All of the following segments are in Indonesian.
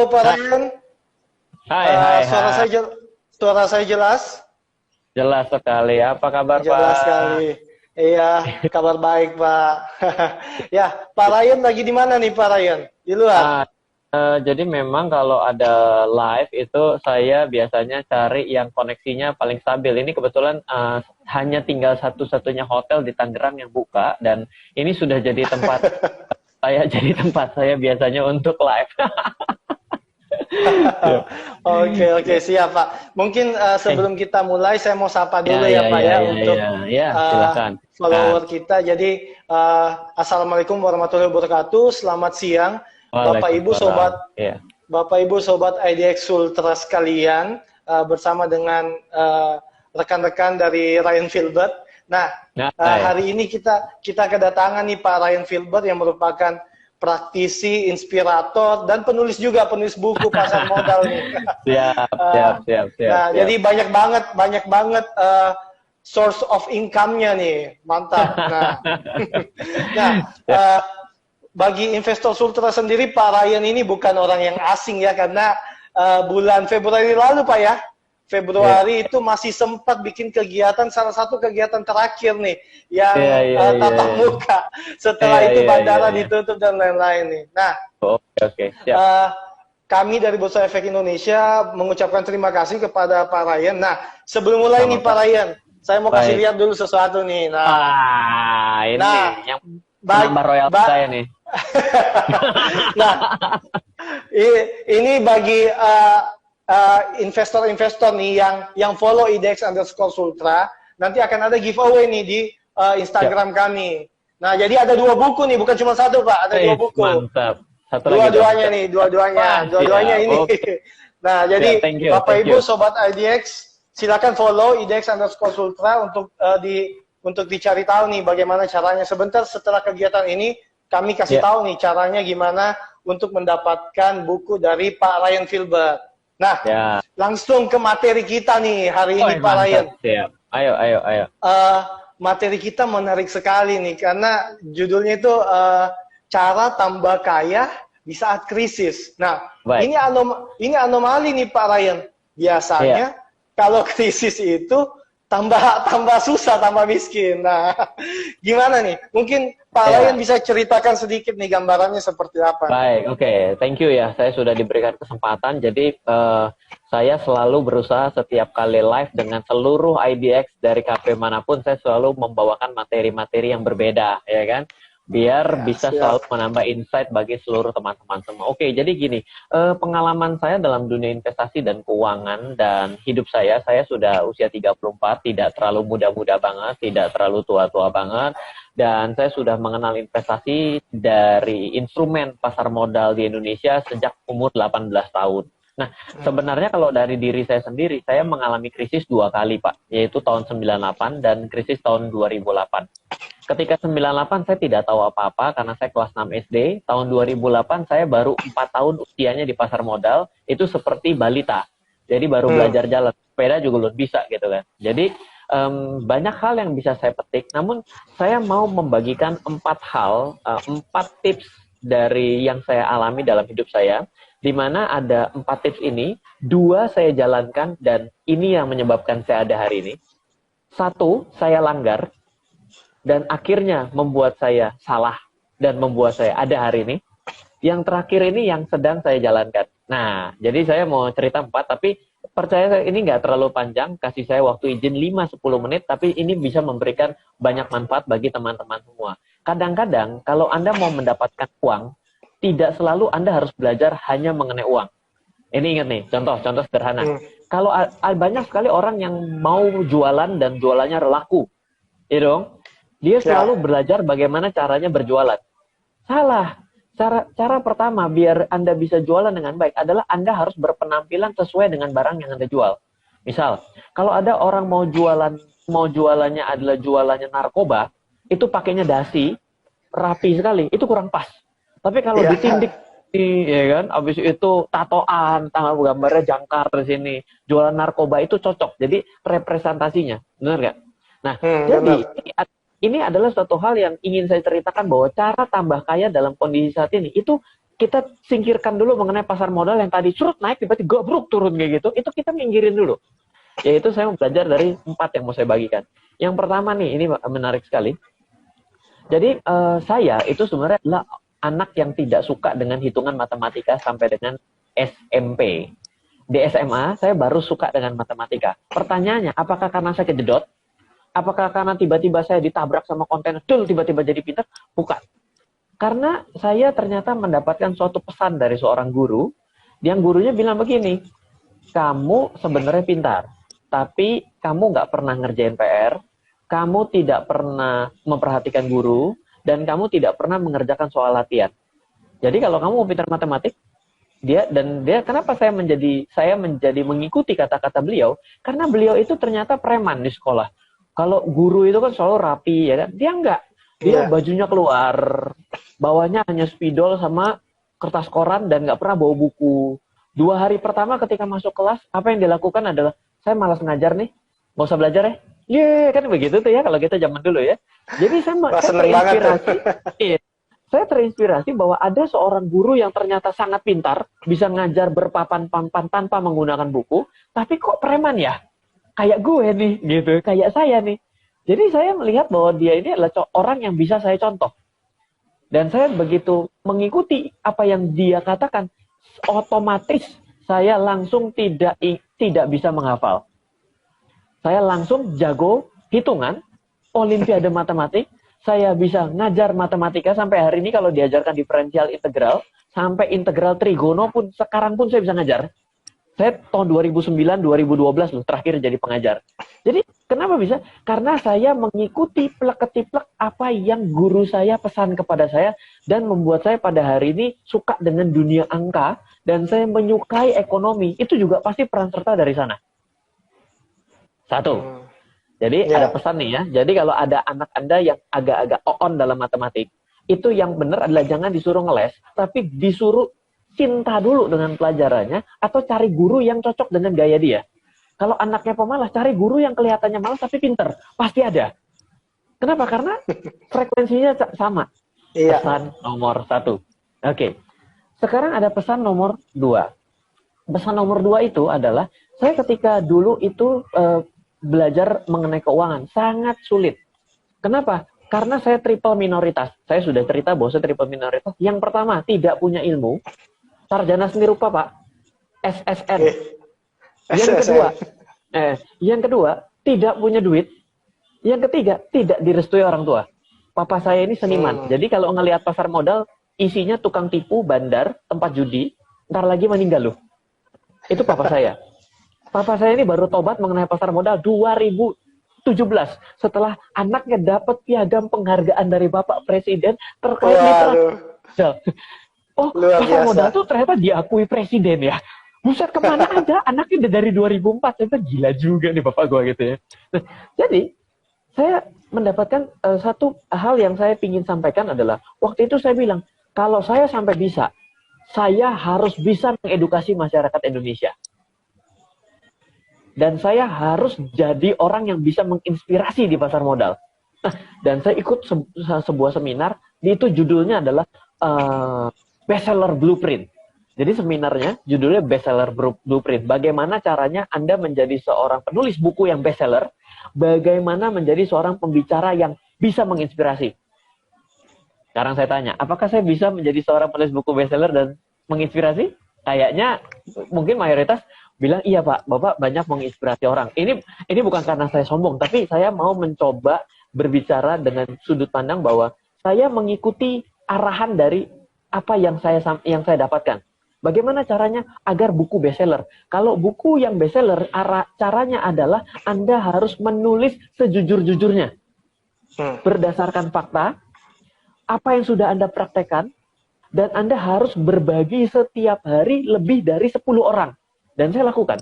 Pak Hai, Ryan. hai, hai, Suara saya hai. suara saya jelas? Jelas sekali. Apa kabar, Jelas Pak? sekali. Iya, kabar baik, Pak. Ya, Pak Ryan lagi di mana nih, Pak Ryan? Di luar. Ah, jadi memang kalau ada live itu saya biasanya cari yang koneksinya paling stabil. Ini kebetulan hanya tinggal satu-satunya hotel di Tangerang yang buka dan ini sudah jadi tempat saya jadi tempat saya biasanya untuk live. Ya. Oke, oke, Ya. siap, Pak. Mungkin Eh, sebelum kita mulai, saya mau sapa ya, dulu ya, ya, Pak ya, ya, ya, untuk ya, ya, silakan. Silakan. follower kita. Jadi, Assalamualaikum warahmatullahi wabarakatuh. Selamat siang, Bapak Ibu Waalaikumsalam. Sobat, Ya. Bapak Ibu Sobat IDX Ultra sekalian, bersama dengan rekan-rekan dari Ryan Filbert. Nah, Nah, hai. hari ini kita kedatangan nih Pak Ryan Filbert yang merupakan praktisi, inspirator, dan penulis buku pasar modal nih. Siap, Eh, siap, siap, siap, nah, siap. jadi banyak banget source of income-nya nih, mantap. Nah, nah Ya. bagi investor Sultra sendiri, Pak Ryan ini bukan orang yang asing ya, karena bulan Februari lalu, Pak ya, Ya. Februari itu masih sempat bikin kegiatan, salah satu kegiatan terakhir nih, Iya, yang iya, iya, tatap iya. muka. Setelah Iya, itu iya, iya, bandara iya. ditutup dan lain-lain nih. Nah, Oke, oke, siap. eh, kami dari Bursa Efek Indonesia mengucapkan terima kasih kepada Pak Ryan. Nah, sebelum mulai nih Pak Sama-sama. Ryan, saya mau kasih Baik. lihat dulu sesuatu nih. Nah, Ah, ini nih nah, yang baik, menambah royalti saya nih. nah, ini bagi investor-investor nih yang follow IDX underscore Sultra, nanti akan ada giveaway nih di Siap. Instagram kami. Nah, jadi ada dua buku nih, bukan cuma satu Pak, ada dua buku. Mantap. Satu lagi dong. Dua-duanya nih, Wah, dua-duanya siap. ini. Oke. Nah, Siap, jadi thank you, Bapak thank Ibu you. Sobat IDX, silakan follow IDX underscore Sultra untuk dicari tahu nih bagaimana caranya. Sebentar setelah kegiatan ini, kami kasih Ya, tahu nih caranya gimana untuk mendapatkan buku dari Pak Ryan Filbert. Nah, ya. langsung ke materi kita nih hari Oh, ini Pak Ryan. mantap. Siap. Ayo, ayo, ayo. eh, Materi kita menarik sekali nih karena judulnya itu cara tambah kaya di saat krisis. Nah, Baik. ini anomali nih Pak Ryan. Iya. Biasanya kalau krisis itu tambah tambah susah, tambah miskin. Nah, gimana nih? Mungkin Pak Ryan Iya. bisa ceritakan sedikit nih gambarannya seperti apa nih? Baik, oke. Thank you ya. Saya sudah diberikan kesempatan. Jadi, saya selalu berusaha setiap kali live dengan seluruh IDX dari KP manapun, saya selalu membawakan materi-materi yang berbeda, ya kan? Biar Ya, bisa siap. selalu menambah insight bagi seluruh teman-teman semua. Oke, jadi gini, pengalaman saya dalam dunia investasi dan keuangan dan hidup saya sudah usia 34, tidak terlalu muda-muda banget, tidak terlalu tua-tua banget, dan saya sudah mengenal investasi dari instrumen pasar modal di Indonesia sejak umur 18 tahun. Nah, sebenarnya kalau dari diri saya sendiri, saya mengalami krisis 2 kali, Pak, yaitu tahun 98 dan krisis tahun 2008. Ketika 98 saya tidak tahu apa-apa karena saya kelas 6 SD. Tahun 2008 saya baru 4 tahun usianya di pasar modal. Itu seperti balita. Jadi baru belajar jalan. Sepeda juga belum bisa gitu kan. Jadi banyak hal yang bisa saya petik. Namun saya mau membagikan 4 hal, 4 tips dari yang saya alami dalam hidup saya. Di mana ada 4 tips ini, 2 saya jalankan dan ini yang menyebabkan saya ada hari ini. 1 saya langgar dan akhirnya membuat saya salah dan membuat saya ada hari ini. Yang terakhir ini yang sedang saya jalankan. Nah, jadi saya mau cerita 4, tapi percaya saya ini nggak terlalu panjang, kasih saya waktu izin 5-10 menit, tapi ini bisa memberikan banyak manfaat bagi teman-teman semua. Kadang-kadang kalau Anda mau mendapatkan uang, tidak selalu Anda harus belajar hanya mengenai uang. Ini ingat nih, contoh sederhana. Kalau banyak sekali orang yang mau jualan dan jualannya laku, ya dong? Dia selalu Ya, belajar bagaimana caranya berjualan. Salah. Cara pertama biar Anda bisa jualan dengan baik adalah Anda harus berpenampilan sesuai dengan barang yang Anda jual. Misal, kalau ada orang mau jualannya adalah jualannya narkoba, itu pakainya dasi, rapi sekali, itu kurang pas. Tapi kalau ya, ditindik, ya kan, habis itu tatoan, tanggal gambarnya jangkar di sini, jualan narkoba itu cocok. Jadi representasinya, benar nggak? Nah, jadi benar. ini adalah suatu hal yang ingin saya ceritakan bahwa cara tambah kaya dalam kondisi saat ini itu kita singkirkan dulu mengenai pasar modal yang tadi curut naik tiba-tiba gobruk turun kayak gitu, itu kita minggirin dulu. Yaitu saya belajar dari 4 yang mau saya bagikan. Yang pertama nih, ini menarik sekali. Jadi saya itu sebenarnya adalah anak yang tidak suka dengan hitungan matematika sampai dengan SMP. Di SMA saya baru suka dengan matematika. Pertanyaannya, apakah karena saya kejedot? Apakah karena tiba-tiba saya ditabrak sama kontainer, tiba-tiba jadi pintar? Bukan. Karena saya ternyata mendapatkan suatu pesan dari seorang guru, yang gurunya bilang begini, kamu sebenarnya pintar, tapi kamu nggak pernah ngerjain PR, kamu tidak pernah memperhatikan guru, dan kamu tidak pernah mengerjakan soal latihan. Jadi kalau kamu mau pintar matematik, dia kenapa saya menjadi mengikuti kata-kata beliau, karena beliau itu ternyata preman di sekolah. Kalau guru itu kan selalu rapi, ya kan? Dia enggak. Dia bajunya keluar, bawahnya hanya spidol sama kertas koran dan nggak pernah bawa buku. 2 hari pertama ketika masuk kelas, apa yang dilakukan adalah, saya malas ngajar nih, nggak usah belajar ya. Kan begitu tuh ya kalau kita zaman dulu ya. Jadi saya terinspirasi. Saya terinspirasi bahwa ada seorang guru yang ternyata sangat pintar, bisa ngajar berpapan-papan tanpa menggunakan buku, tapi kok preman ya? Kayak gue nih, gitu, kayak saya nih. Jadi saya melihat bahwa dia ini adalah orang yang bisa saya contoh. Dan saya begitu mengikuti apa yang dia katakan, otomatis saya langsung tidak bisa menghafal. Saya langsung jago hitungan, olimpiade matematik, saya bisa ngajar matematika sampai hari ini kalau diajarkan diferensial integral, sampai integral trigono pun, sekarang pun saya bisa ngajar. Saya tahun 2009-2012 loh terakhir jadi pengajar. Jadi kenapa bisa? Karena saya mengikuti plek-ketiplek apa yang guru saya pesan kepada saya dan membuat saya pada hari ini suka dengan dunia angka dan saya menyukai ekonomi. Itu juga pasti peran serta dari sana. 1. Jadi ada pesan nih ya. Jadi kalau ada anak Anda yang agak-agak on dalam matematik, itu yang benar adalah jangan disuruh ngeles, tapi disuruh cinta dulu dengan pelajarannya, atau cari guru yang cocok dengan gaya dia. Kalau anaknya pemalas, cari guru yang kelihatannya malas tapi pinter. Pasti ada. Kenapa? Karena frekuensinya sama. Pesan nomor 1. Oke. Sekarang ada pesan nomor 2. Pesan nomor 2 itu adalah, saya ketika dulu itu belajar mengenai keuangan, sangat sulit. Kenapa? Karena saya triple minoritas. Saya sudah cerita bahwa saya triple minoritas. Yang pertama, tidak punya ilmu. Sarjana seni rupa, Pak. SSN. Yang kedua, tidak punya duit. Yang ketiga, tidak direstui orang tua. Papa saya ini seniman. Jadi kalau ngelihat pasar modal, isinya tukang tipu, bandar, tempat judi, ntar lagi meninggal loh. Itu papa saya. Papa saya ini baru tobat mengenai pasar modal 2017. Setelah anaknya dapat piagam penghargaan dari Bapak Presiden terkait literasi. Oh, pasar modal tuh ternyata diakui presiden ya. Buset, kemana aja anaknya udah dari 2004. Ternyata gila juga nih bapak gue gitu ya. Nah, jadi saya mendapatkan satu hal yang saya ingin sampaikan adalah, waktu itu saya bilang, kalau saya sampai bisa, saya harus bisa mengedukasi masyarakat Indonesia. Dan saya harus jadi orang yang bisa menginspirasi di pasar modal. Nah, dan saya ikut sebuah seminar, itu judulnya adalah Bestseller Blueprint. Jadi seminarnya judulnya Bestseller Blueprint. Bagaimana caranya Anda menjadi seorang penulis buku yang bestseller, bagaimana menjadi seorang pembicara yang bisa menginspirasi. Sekarang saya tanya, apakah saya bisa menjadi seorang penulis buku bestseller dan menginspirasi? Kayaknya mungkin mayoritas bilang, iya Pak, Bapak banyak menginspirasi orang. Ini bukan karena saya sombong, tapi saya mau mencoba berbicara dengan sudut pandang bahwa saya mengikuti arahan dari apa yang saya dapatkan. Bagaimana caranya agar buku bestseller? Kalau buku yang bestseller, caranya adalah Anda harus menulis sejujur-jujurnya. Berdasarkan fakta, apa yang sudah Anda praktekkan, dan Anda harus berbagi setiap hari lebih dari 10 orang. Dan saya lakukan.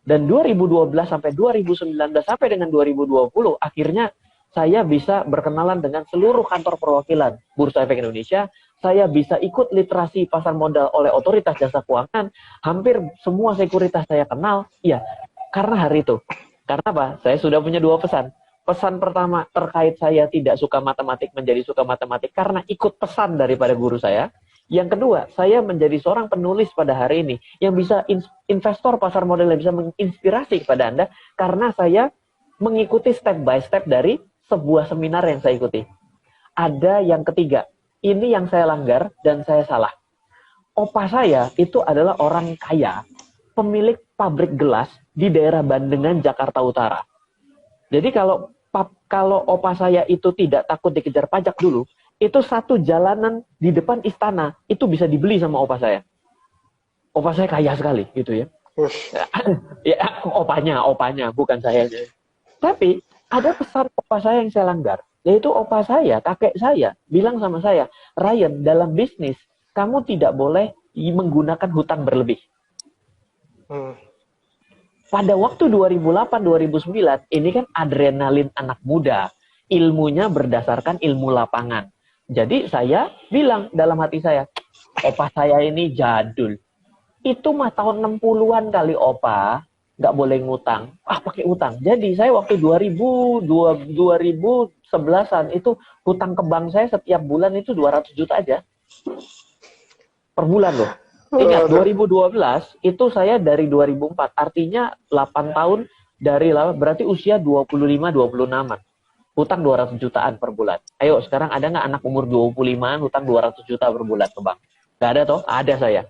Dan 2012 sampai 2019 sampai dengan 2020, akhirnya saya bisa berkenalan dengan seluruh kantor perwakilan Bursa Efek Indonesia. Saya bisa ikut literasi pasar modal oleh Otoritas Jasa Keuangan. Hampir semua sekuritas saya kenal. Ya, karena hari itu. Karena apa? Saya sudah punya 2 pesan. Pesan pertama terkait saya tidak suka matematik menjadi suka matematik karena ikut pesan daripada guru saya. Yang kedua, saya menjadi seorang penulis pada hari ini yang bisa investor pasar modal yang bisa menginspirasi kepada Anda karena saya mengikuti step by step dari sebuah seminar yang saya ikuti. Ada yang ketiga, ini yang saya langgar dan saya salah. Opa saya itu adalah orang kaya, pemilik pabrik gelas di daerah Bandengan, Jakarta Utara. Jadi kalau opa saya itu tidak takut dikejar pajak dulu, itu satu jalanan di depan istana itu bisa dibeli sama opa saya. Opa saya kaya sekali gitu ya. Ya, opanya, bukan saya. Tapi ada pesan opa saya yang saya langgar, yaitu opa saya, kakek saya, bilang sama saya, Ryan, dalam bisnis, kamu tidak boleh menggunakan hutang berlebih. Pada waktu 2008-2009, ini kan adrenalin anak muda. Ilmunya berdasarkan ilmu lapangan. Jadi saya bilang dalam hati saya, opa saya ini jadul. Itu mah tahun 60-an kali opa, nggak boleh ngutang. Pakai utang. Jadi saya waktu 2011-an itu hutang ke bank saya setiap bulan itu 200 juta aja. Per bulan loh. Ingat, 2012 itu saya dari 2004. Artinya 8 tahun dari berarti usia 25-26an. Hutang 200 jutaan per bulan. Ayo, sekarang ada nggak anak umur 25-an hutang 200 juta per bulan ke bank? Nggak ada toh? Ada saya.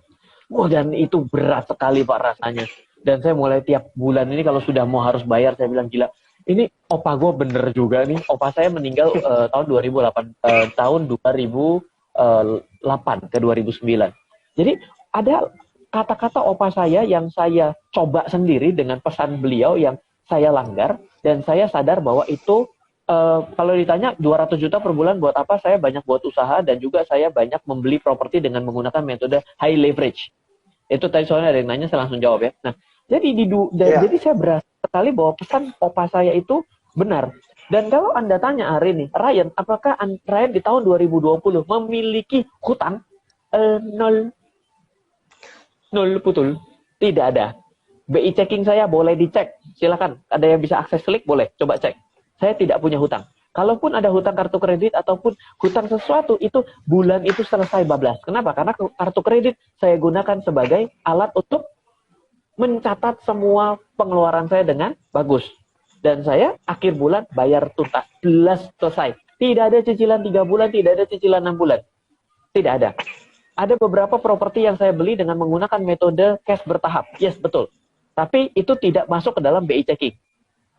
Dan itu berat sekali Pak rasanya. Dan saya mulai tiap bulan ini kalau sudah mau harus bayar, saya bilang gila. Ini opa gue bener juga nih. Opa saya meninggal tahun 2008, tahun 2008 ke 2009. Jadi ada kata-kata opa saya yang saya coba sendiri dengan pesan beliau yang saya langgar. Dan saya sadar bahwa itu kalau ditanya 200 juta per bulan buat apa, saya banyak buat usaha dan juga saya banyak membeli properti dengan menggunakan metode high leverage. Itu tadi soalnya ada yang nanya, saya langsung jawab ya. Nah, jadi jadi saya berasa sekali bahwa pesan opa saya itu benar. Dan kalau Anda tanya hari ini, Ryan, apakah Ryan di tahun 2020 memiliki hutang? Nol. Nol betul. Tidak ada. BI checking saya boleh dicek. Silakan. Ada yang bisa akses klik, boleh. Coba cek. Saya tidak punya hutang. Kalaupun ada hutang kartu kredit ataupun hutang sesuatu, itu bulan itu selesai bablas. Kenapa? Karena kartu kredit saya gunakan sebagai alat untuk mencatat semua pengeluaran saya dengan bagus. Dan saya akhir bulan bayar tuntas. Jelas selesai. Tidak ada cicilan 3 bulan, tidak ada cicilan 6 bulan. Tidak ada. Ada beberapa properti yang saya beli dengan menggunakan metode cash bertahap. Yes, betul. Tapi itu tidak masuk ke dalam BI checking.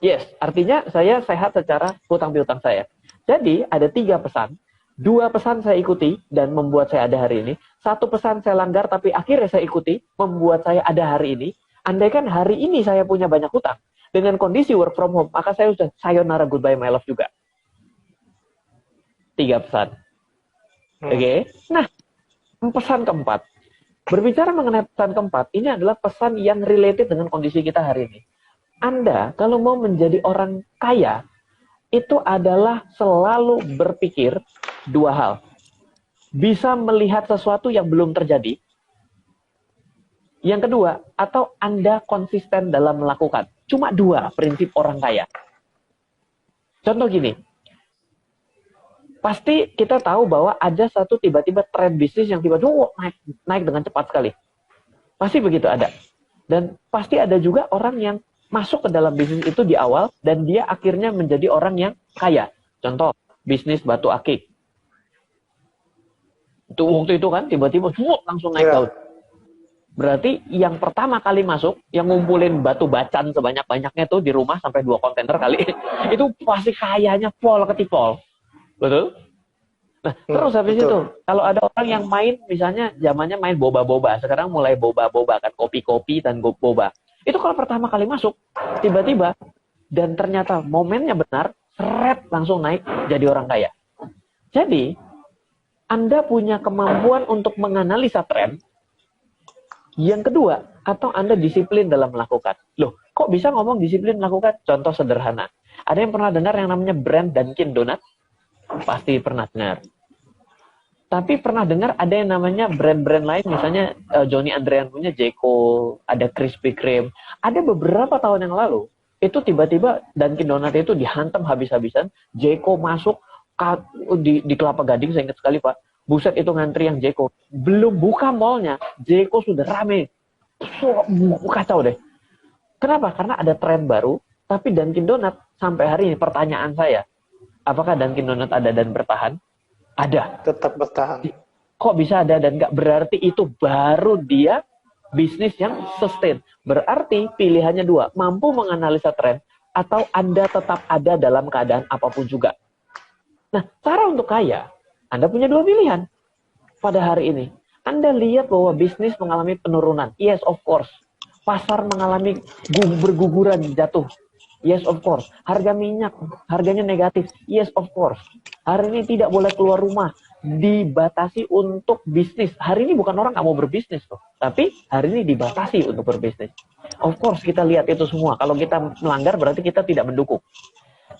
Yes, artinya saya sehat secara hutang piutang saya. Jadi ada 3 pesan. 2 pesan saya ikuti dan membuat saya ada hari ini. 1 pesan saya langgar tapi akhirnya saya ikuti, membuat saya ada hari ini. Andaikan hari ini saya punya banyak hutang, dengan kondisi work from home, maka saya sudah sayonara goodbye my love juga. 3 pesan. Oke. Nah, pesan keempat. Berbicara mengenai pesan keempat, ini adalah pesan yang related dengan kondisi kita hari ini. Anda kalau mau menjadi orang kaya, itu adalah selalu berpikir 2 hal. Bisa melihat sesuatu yang belum terjadi. Yang kedua, atau Anda konsisten dalam melakukan. Cuma 2 prinsip orang kaya. Contoh gini. Pasti kita tahu bahwa ada satu tiba-tiba tren bisnis yang tiba-tiba naik dengan cepat sekali. Pasti begitu ada. Dan pasti ada juga orang yang masuk ke dalam bisnis itu di awal dan dia akhirnya menjadi orang yang kaya. Contoh, bisnis batu akik. Itu waktu itu kan tiba-tiba langsung naik daun. Berarti yang pertama kali masuk, yang ngumpulin batu bacan sebanyak-banyaknya tuh di rumah sampai 2 kontainer kali, itu pasti kayanya pol ketipol. Betul? Nah, terus habis itu, kalau ada orang yang main, misalnya zamannya main boba-boba, sekarang mulai boba-boba kan, kopi-kopi dan boba. Itu kalau pertama kali masuk, tiba-tiba, dan ternyata momennya benar, seret langsung naik jadi orang kaya. Jadi, Anda punya kemampuan untuk menganalisa tren. Yang kedua, atau Anda disiplin dalam melakukan. Loh, kok bisa ngomong disiplin melakukan? Contoh sederhana. Ada yang pernah dengar yang namanya brand Dunkin Donut? Pasti pernah dengar. Tapi pernah dengar ada yang namanya brand-brand lain, misalnya Johnny Andrean punya Jeko, ada Krispy Kreme. Ada beberapa tahun yang lalu, itu tiba-tiba Dunkin Donut itu dihantam habis-habisan, Jeko masuk di Kelapa Gading, saya ingat sekali Pak, Buset itu ngantri yang Jeko. Belum buka mallnya, Jeko sudah rame. So, kacau deh. Kenapa? Karena ada tren baru, tapi Dunkin Donut sampai hari ini pertanyaan saya, apakah Dunkin Donut ada dan bertahan? Ada. Tetap bertahan. Kok bisa ada dan nggak? Berarti itu baru dia bisnis yang sustain. Berarti pilihannya dua, mampu menganalisa tren atau Anda tetap ada dalam keadaan apapun juga. Nah, cara untuk kaya, Anda punya dua pilihan pada hari ini. Anda lihat bahwa bisnis mengalami penurunan. Yes, of course. Pasar mengalami berguguran, jatuh. Yes, of course. Harga minyak, harganya negatif. Yes, of course. Hari ini tidak boleh keluar rumah. Dibatasi untuk bisnis. Hari ini bukan orang nggak mau berbisnis loh. Tapi hari ini dibatasi untuk berbisnis. Of course, kita lihat itu semua. Kalau kita melanggar berarti kita tidak mendukung.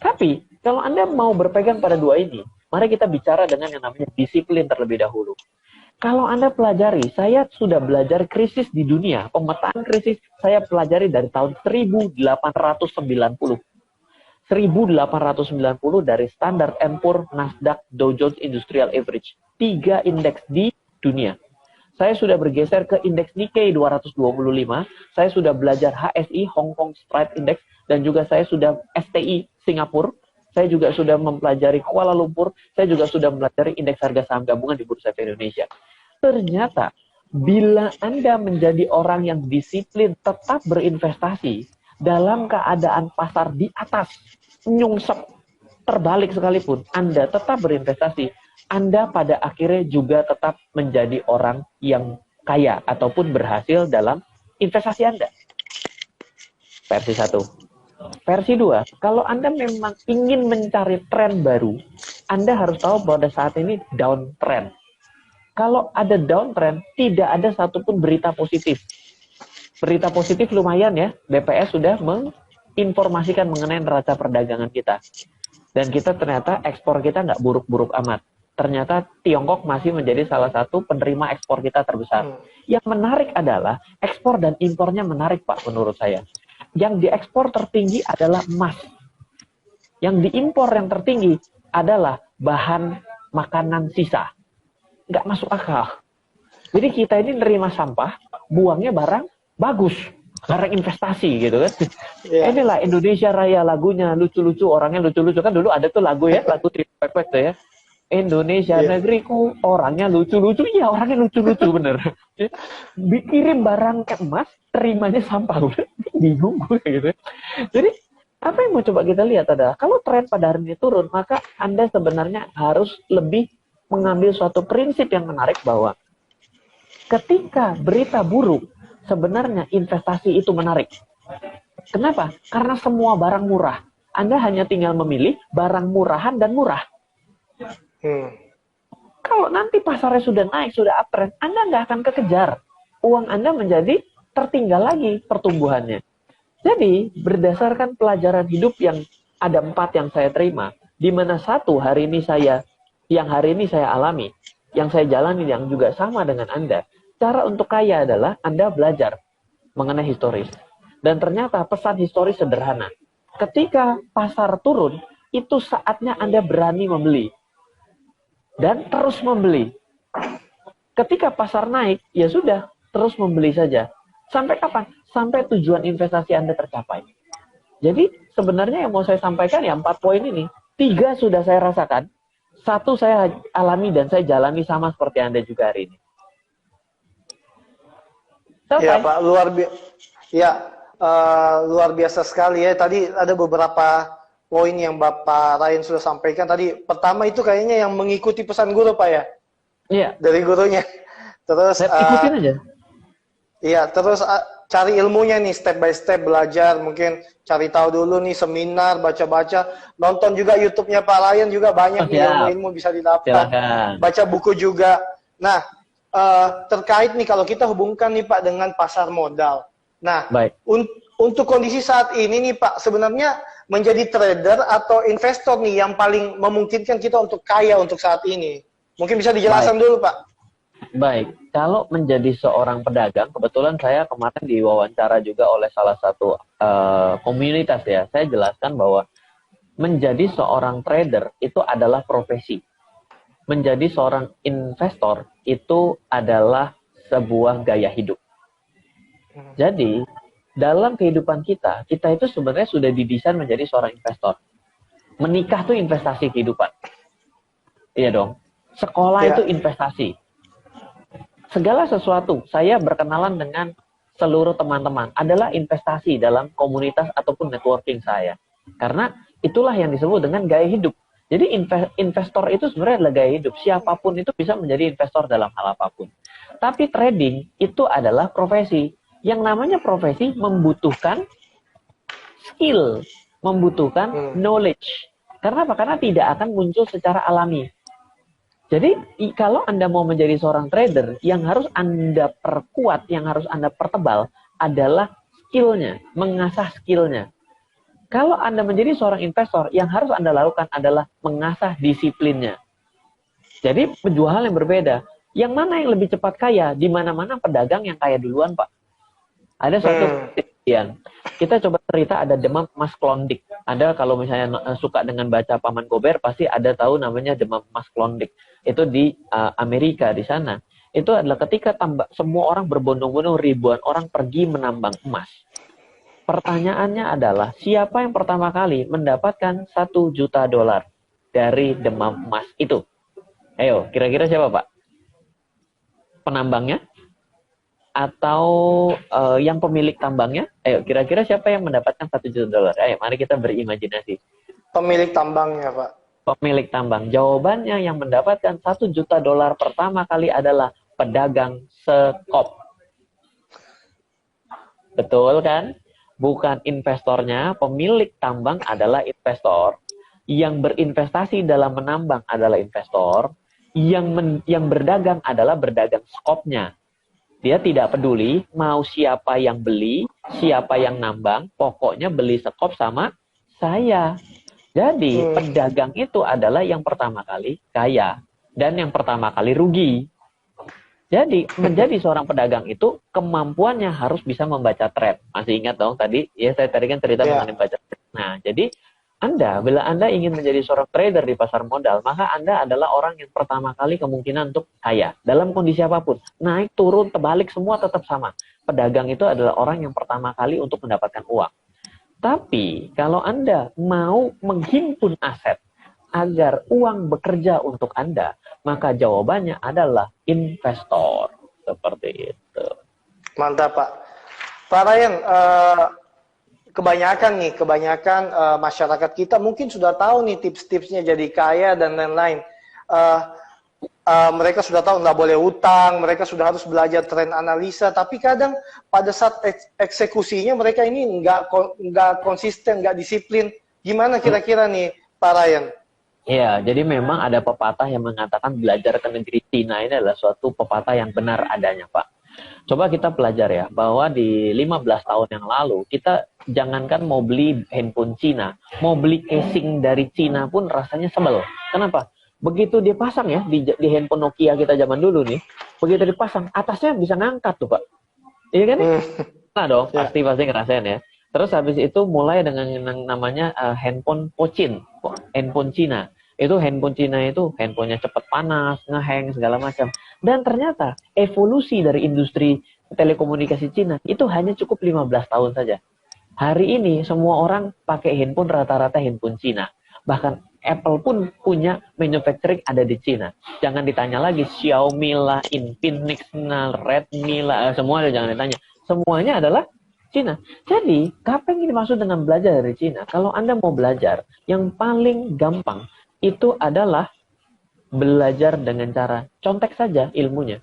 Tapi, kalau Anda mau berpegang pada dua ini, mari kita bicara dengan yang namanya disiplin terlebih dahulu. Kalau Anda pelajari, saya sudah belajar krisis di dunia. Pemetaan krisis saya pelajari dari tahun 1890. 1890 dari Standard & Poor's, Nasdaq, Dow Jones Industrial Average. 3 indeks di dunia. Saya sudah bergeser ke indeks Nikkei 225. Saya sudah belajar HSI, Hong Kong Strike Index. Dan juga saya sudah STI, Singapura. Saya juga sudah mempelajari Kuala Lumpur. Saya juga sudah mempelajari indeks harga saham gabungan di Bursa Efek Indonesia. Ternyata, bila Anda menjadi orang yang disiplin tetap berinvestasi dalam keadaan pasar di atas, nyungsep, terbalik sekalipun, Anda tetap berinvestasi, Anda pada akhirnya juga tetap menjadi orang yang kaya ataupun berhasil dalam investasi Anda. Versi 1. Versi 2, kalau Anda memang ingin mencari tren baru, Anda harus tahu pada saat ini downtrend. Kalau ada downtrend, tidak ada satupun berita positif. Berita positif lumayan ya, BPS sudah menginformasikan mengenai neraca perdagangan kita. Dan kita ternyata ekspor kita nggak buruk-buruk amat. Ternyata Tiongkok masih menjadi salah satu penerima ekspor kita terbesar. Yang menarik adalah ekspor dan impornya menarik Pak menurut saya. Yang diekspor tertinggi adalah emas. Yang diimpor yang tertinggi adalah bahan makanan sisa. Nggak masuk akal. Jadi kita ini nerima sampah, buangnya barang bagus. Barang investasi gitu kan. Yeah. Inilah Indonesia Raya lagunya, lucu-lucu, orangnya lucu-lucu. Kan dulu ada tuh lagu ya, lagu Tripek tuh ya. Indonesia negeriku, orangnya lucu-lucu. Iya, orangnya lucu-lucu bener. Kirim barang ke emas, terimanya sampah. Bingung gue gitu. Jadi, apa yang mau coba kita lihat adalah, kalau tren pada hari ini turun, maka Anda sebenarnya harus lebih mengambil suatu prinsip yang menarik bahwa ketika berita buruk, sebenarnya investasi itu menarik. Kenapa? Karena semua barang murah. Anda hanya tinggal memilih barang murahan dan murah. Kalau nanti pasarnya sudah naik, sudah uptrend, Anda nggak akan kekejar. Uang Anda menjadi tertinggal lagi pertumbuhannya. Jadi, berdasarkan pelajaran hidup yang ada 4 yang saya terima, di mana 1 hari ini yang hari ini saya alami, yang saya jalani yang juga sama dengan Anda, cara untuk kaya adalah Anda belajar mengenai historis. Dan ternyata pesan historis sederhana. Ketika pasar turun, itu saatnya Anda berani membeli. Dan terus membeli. Ketika pasar naik, ya sudah, terus membeli saja. Sampai kapan? Sampai tujuan investasi Anda tercapai. Jadi sebenarnya yang mau saya sampaikan ya 4 poin ini. 3 sudah saya rasakan. 1 saya alami dan saya jalani sama seperti Anda juga hari ini. Ya Pak, luar biasa sekali ya. Tadi ada beberapa poin yang Bapak Ryan sudah sampaikan. Tadi pertama itu kayaknya yang mengikuti pesan guru Pak ya? Iya. Dari gurunya. Terus ikutin aja. Iya, terus cari ilmunya nih step by step, belajar, mungkin cari tahu dulu nih seminar, baca-baca, nonton juga YouTube-nya Pak Ryan juga banyak nih ilmu bisa didapat. Silakan. Baca buku juga. Nah, terkait nih kalau kita hubungkan nih Pak dengan pasar modal. Nah, untuk kondisi saat ini nih Pak, sebenarnya menjadi trader atau investor nih yang paling memungkinkan kita untuk kaya untuk saat ini. Mungkin bisa dijelaskan dulu Pak. Baik, kalau menjadi seorang pedagang, kebetulan saya kemarin diwawancara juga oleh salah satu komunitas ya. Saya jelaskan bahwa menjadi seorang trader itu adalah profesi. menjadi seorang investor itu adalah sebuah gaya hidup. Jadi, dalam kehidupan kita itu sebenarnya sudah didesain menjadi seorang investor. Menikah tuh investasi kehidupan. Iya dong. Sekolah itu investasi. Segala sesuatu, saya berkenalan dengan seluruh teman-teman adalah investasi dalam komunitas ataupun networking saya. Karena itulah yang disebut dengan gaya hidup. Jadi investor itu sebenarnya adalah gaya hidup. Siapapun itu bisa menjadi investor dalam hal apapun. Tapi trading itu adalah profesi. Yang namanya profesi membutuhkan skill, membutuhkan knowledge. Karena apa? Karena tidak akan muncul secara alami. Jadi, kalau Anda mau menjadi seorang trader, yang harus Anda perkuat, yang harus Anda pertebal adalah skill-nya, mengasah skill-nya. Kalau Anda menjadi seorang investor, yang harus Anda lakukan adalah mengasah disiplinnya. Jadi, dua hal yang berbeda. Yang mana yang lebih cepat kaya? Di mana-mana pedagang yang kaya duluan, Pak. Ada satu kejadian. Kita coba cerita ada demam emas Klondik. Ada kalau misalnya suka dengan baca Paman Gober, pasti ada tahu namanya demam emas Klondik. Itu di Amerika di sana. Itu adalah ketika semua orang berbondong-bondong, ribuan orang pergi menambang emas. Pertanyaannya adalah, siapa yang pertama kali mendapatkan $1 juta dari demam emas itu? Ayo, kira-kira siapa, Pak? Penambangnya? Atau yang pemilik tambangnya? Ayo, kira-kira siapa yang mendapatkan $1 juta? Ayo, mari kita berimajinasi. Pemilik tambangnya, Pak. Pemilik tambang. Jawabannya yang mendapatkan $1 juta pertama kali adalah pedagang sekop. Betul kan? Bukan investornya, pemilik tambang adalah investor. Yang berinvestasi dalam menambang adalah investor. Yang berdagang adalah berdagang skopnya. Dia tidak peduli mau siapa yang beli, siapa yang nambang, pokoknya beli sekop sama saya. Jadi pedagang itu adalah yang pertama kali kaya dan yang pertama kali rugi. Jadi menjadi seorang pedagang itu kemampuannya harus bisa membaca trend. Masih ingat dong tadi? Ya saya tadi kan cerita mengenai baca trend. Nah jadi bila Anda ingin menjadi seorang trader di pasar modal, maka Anda adalah orang yang pertama kali kemungkinan untuk kaya. Dalam kondisi apapun, naik, turun, terbalik, semua tetap sama. Pedagang itu adalah orang yang pertama kali untuk mendapatkan uang. Tapi, kalau Anda mau menghimpun aset agar uang bekerja untuk Anda, maka jawabannya adalah investor. Seperti itu. Mantap, Pak. Pak Ryan, kebanyakan masyarakat kita mungkin sudah tahu nih tips-tipsnya jadi kaya dan lain-lain. Mereka sudah tahu nggak boleh utang, mereka sudah harus belajar tren analisa, tapi kadang pada saat eksekusinya mereka ini nggak konsisten, nggak disiplin. Gimana kira-kira nih, Pak Ryan? Ya, jadi memang ada pepatah yang mengatakan belajar ke negeri Cina ini adalah suatu pepatah yang benar adanya, Pak. Coba kita pelajari ya, bahwa di 15 tahun yang lalu, kita jangankan mau beli handphone Cina, mau beli casing dari Cina pun rasanya sebel. Kenapa? Begitu dia pasang ya, di handphone Nokia kita zaman dulu nih, begitu dipasang, atasnya bisa ngangkat tuh, Pak. Iya kan? Nah dong, pasti ngerasain ya. Terus habis itu mulai dengan yang namanya handphone Pochin, handphone Cina. Itu handphone Cina itu handphonenya cepat panas, ngehang segala macam. Dan ternyata evolusi dari industri telekomunikasi Cina itu hanya cukup 15 tahun saja. Hari ini semua orang pakai handphone rata-rata handphone Cina. Bahkan Apple pun punya manufacturing ada di Cina. Jangan ditanya lagi Xiaomi lah, Infinix lah, Redmi lah, semua jangan ditanya. Semuanya adalah Cina. Jadi, apa yang dimaksud dengan belajar dari Cina? Kalau Anda mau belajar, yang paling gampang itu adalah belajar dengan cara contek saja ilmunya.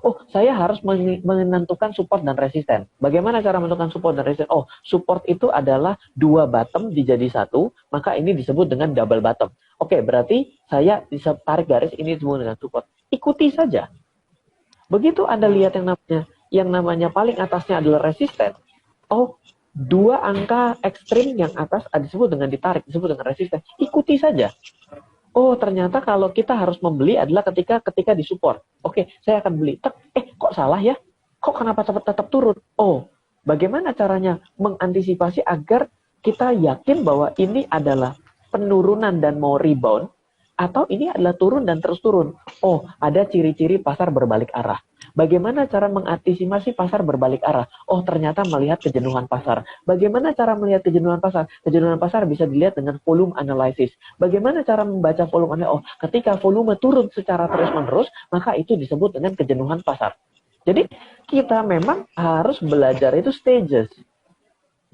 Oh, saya harus menentukan support dan resisten. Bagaimana cara menentukan support dan resisten? Oh, support itu adalah 2 bottom dijadi 1, maka ini disebut dengan double bottom. Oke, berarti saya bisa tarik garis ini disebut dengan support. Ikuti saja. Begitu Anda lihat yang namanya paling atasnya adalah resisten. Oh, 2 angka ekstrim yang atas disebut dengan ditarik, disebut dengan resisten. Ikuti saja. Oh, ternyata kalau kita harus membeli adalah ketika disupport. Oke, saya akan beli. Kok salah ya? Kok kenapa tetap turun? Oh, bagaimana caranya mengantisipasi agar kita yakin bahwa ini adalah penurunan dan mau rebound, Atau ini adalah turun dan terus turun. Oh, ada ciri-ciri pasar berbalik arah. Bagaimana cara mengantisipasi pasar berbalik arah? Oh, ternyata melihat kejenuhan pasar. Bagaimana cara melihat kejenuhan pasar? Kejenuhan pasar bisa dilihat dengan volume analysis. Bagaimana cara membaca volume analysis? Oh, ketika volume turun secara terus-menerus, maka itu disebut dengan kejenuhan pasar. Jadi, kita memang harus belajar itu stages.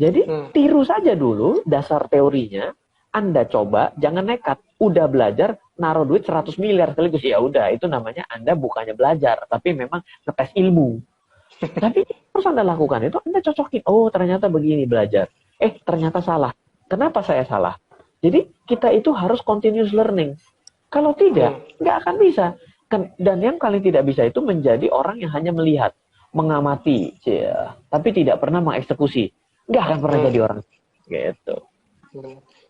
Jadi, tiru saja dulu dasar teorinya. Anda coba, jangan nekat. Udah belajar, naruh duit 100 miliar sekaligus. Ya udah, itu namanya Anda bukannya belajar, tapi memang ngetes ilmu. Tapi terus Anda lakukan itu, Anda cocokin. Oh, ternyata begini belajar. Ternyata salah. Kenapa saya salah? Jadi, kita itu harus continuous learning. Kalau tidak, nggak akan bisa. Dan yang paling tidak bisa itu menjadi orang yang hanya melihat, mengamati, tapi tidak pernah mengeksekusi. Nggak akan pernah jadi orang gitu.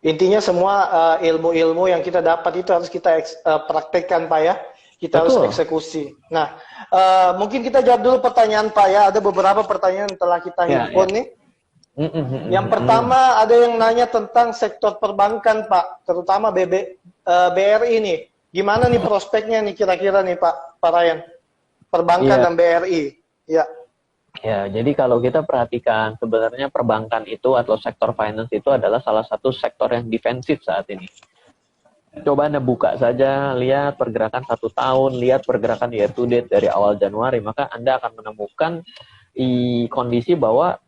Intinya semua ilmu-ilmu yang kita dapat itu harus kita praktekkan, Pak ya. Kita harus eksekusi. Nah, mungkin kita jawab dulu pertanyaan Pak ya. Ada beberapa pertanyaan yang telah kita himpun nih. Yang pertama ada yang nanya tentang sektor perbankan, Pak, terutama BRI nih. Gimana nih prospeknya nih kira-kira nih Pak Ryan? Perbankan dan BRI. Ya. Ya, jadi kalau kita perhatikan sebenarnya perbankan itu atau sektor finance itu adalah salah satu sektor yang defensif saat ini. Coba Anda buka saja, lihat pergerakan 1 tahun, lihat pergerakan year to date dari awal Januari, maka Anda akan menemukan kondisi bahwa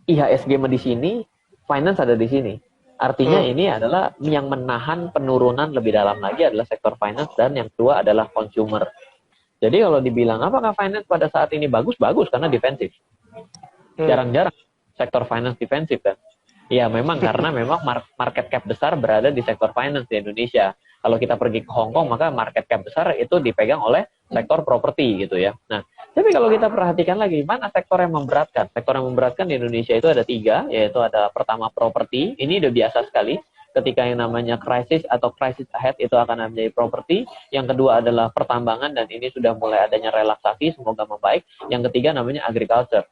IHSG di sini, finance ada di sini. Artinya ini adalah yang menahan penurunan lebih dalam lagi adalah sektor finance, dan yang kedua adalah consumer. Jadi kalau dibilang apakah finance pada saat ini bagus karena defensif. Jarang-jarang sektor finance defensif kan. Ya memang karena memang market cap besar berada di sektor finance di Indonesia. Kalau kita pergi ke Hong Kong maka market cap besar itu dipegang oleh sektor properti gitu ya. Nah, tapi kalau kita perhatikan lagi mana sektor yang memberatkan? Sektor yang memberatkan di Indonesia itu ada 3, yaitu ada pertama properti. Ini udah biasa sekali. Ketika yang namanya krisis atau krisis ahead itu akan menjadi properti. Yang kedua adalah pertambangan dan ini sudah mulai adanya relaksasi, semoga membaik. Yang ketiga namanya agriculture.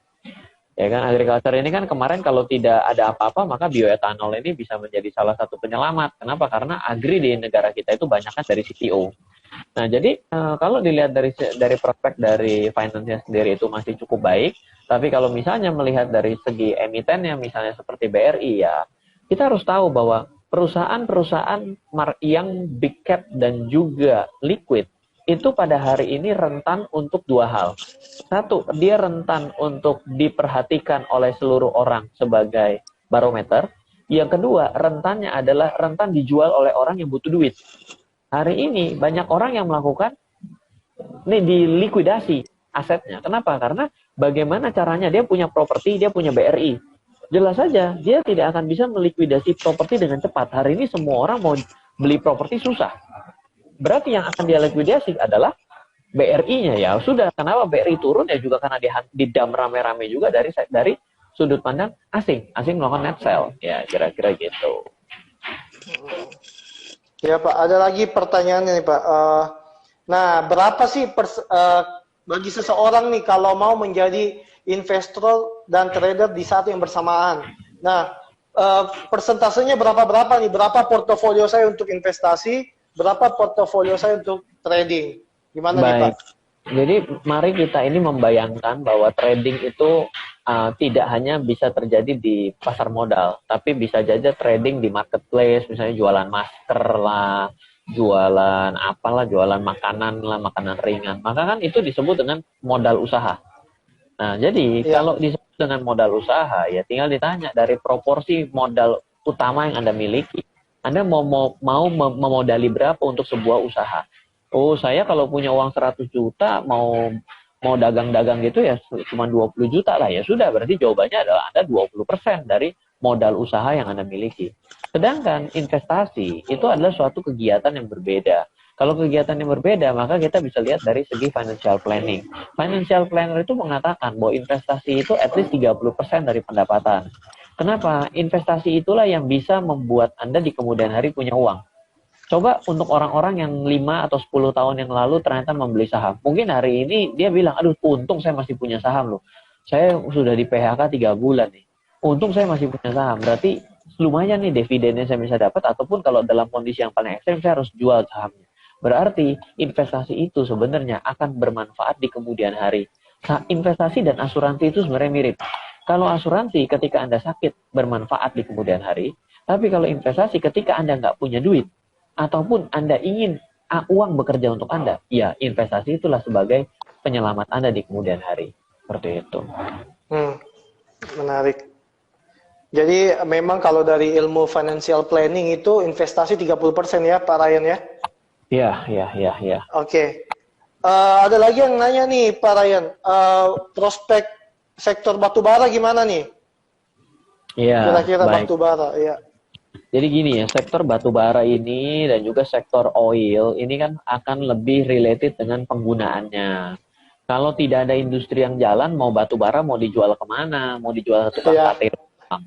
Ya kan, agriculture ini kan kemarin kalau tidak ada apa-apa maka bioetanol ini bisa menjadi salah satu penyelamat. Kenapa? Karena agri di negara kita itu banyaknya dari CPO. Nah, jadi kalau dilihat dari prospek dari finance-nya sendiri itu masih cukup baik. Tapi kalau misalnya melihat dari segi emitennya misalnya seperti BRI ya, kita harus tahu bahwa perusahaan-perusahaan yang big cap dan juga liquid itu pada hari ini rentan untuk 2 hal. 1, dia rentan untuk diperhatikan oleh seluruh orang sebagai barometer. Yang kedua, rentannya adalah rentan dijual oleh orang yang butuh duit. Hari ini banyak orang yang melakukan dilikuidasi asetnya. Kenapa? Karena bagaimana caranya dia punya properti, dia punya BRI. Jelas saja, dia tidak akan bisa melikuidasi properti dengan cepat. Hari ini semua orang mau beli properti susah. Berarti yang akan dia likuidasi adalah BRI-nya ya. Sudah, kenapa BRI turun ya juga karena didam rame-rame juga dari sudut pandang asing. Asing melakukan net sell. Ya, kira-kira gitu. Ya Pak, ada lagi pertanyaannya nih Pak. Nah, berapa sih bagi seseorang nih kalau mau menjadi investor dan trader di saat yang bersamaan? Nah, persentasenya berapa nih? Berapa portofolio saya untuk investasi? Berapa portofolio saya untuk trading? Gimana nih Pak? Jadi mari kita ini membayangkan bahwa trading itu tidak hanya bisa terjadi di pasar modal, tapi bisa saja trading di marketplace, misalnya jualan masker lah, jualan apalah, jualan makanan lah, makanan ringan. Maka kan itu disebut dengan modal usaha. Nah, jadi kalau disebut dengan modal usaha, ya tinggal ditanya dari proporsi modal utama yang Anda miliki. Anda mau memodali berapa untuk sebuah usaha? Oh, saya kalau punya uang 100 juta, mau dagang-dagang gitu ya cuma 20 juta lah. Ya sudah, berarti jawabannya adalah Anda 20% dari modal usaha yang Anda miliki. Sedangkan investasi itu adalah suatu kegiatan yang berbeda. Kalau kegiatan yang berbeda, maka kita bisa lihat dari segi financial planning. Financial planner itu mengatakan bahwa investasi itu at least 30% dari pendapatan. Kenapa? Investasi itulah yang bisa membuat Anda di kemudian hari punya uang. Coba untuk orang-orang yang 5 atau 10 tahun yang lalu ternyata membeli saham. Mungkin hari ini dia bilang, aduh untung saya masih punya saham loh. Saya sudah di PHK 3 bulan nih. Untung saya masih punya saham. Berarti lumayan nih dividennya saya bisa dapat, ataupun kalau dalam kondisi yang paling ekstrim saya harus jual sahamnya. Berarti investasi itu sebenarnya akan bermanfaat di kemudian hari. Nah, investasi dan asuransi itu sebenarnya mirip. Kalau asuransi ketika Anda sakit bermanfaat di kemudian hari, tapi kalau investasi ketika Anda nggak punya duit, ataupun Anda ingin uang bekerja untuk Anda, ya investasi itulah sebagai penyelamat Anda di kemudian hari. Seperti itu. Menarik. Jadi memang kalau dari ilmu financial planning itu investasi 30% ya Pak Ryan ya? Iya. Oke. Ada lagi yang nanya nih Pak Ryan, prospek sektor batubara gimana nih? Iya. Kira-kira batubara, ya. Jadi gini ya, sektor batubara ini dan juga sektor oil ini kan akan lebih related dengan penggunaannya. Kalau tidak ada industri yang jalan, mau batubara mau dijual kemana? Mau dijual ke tukang sate,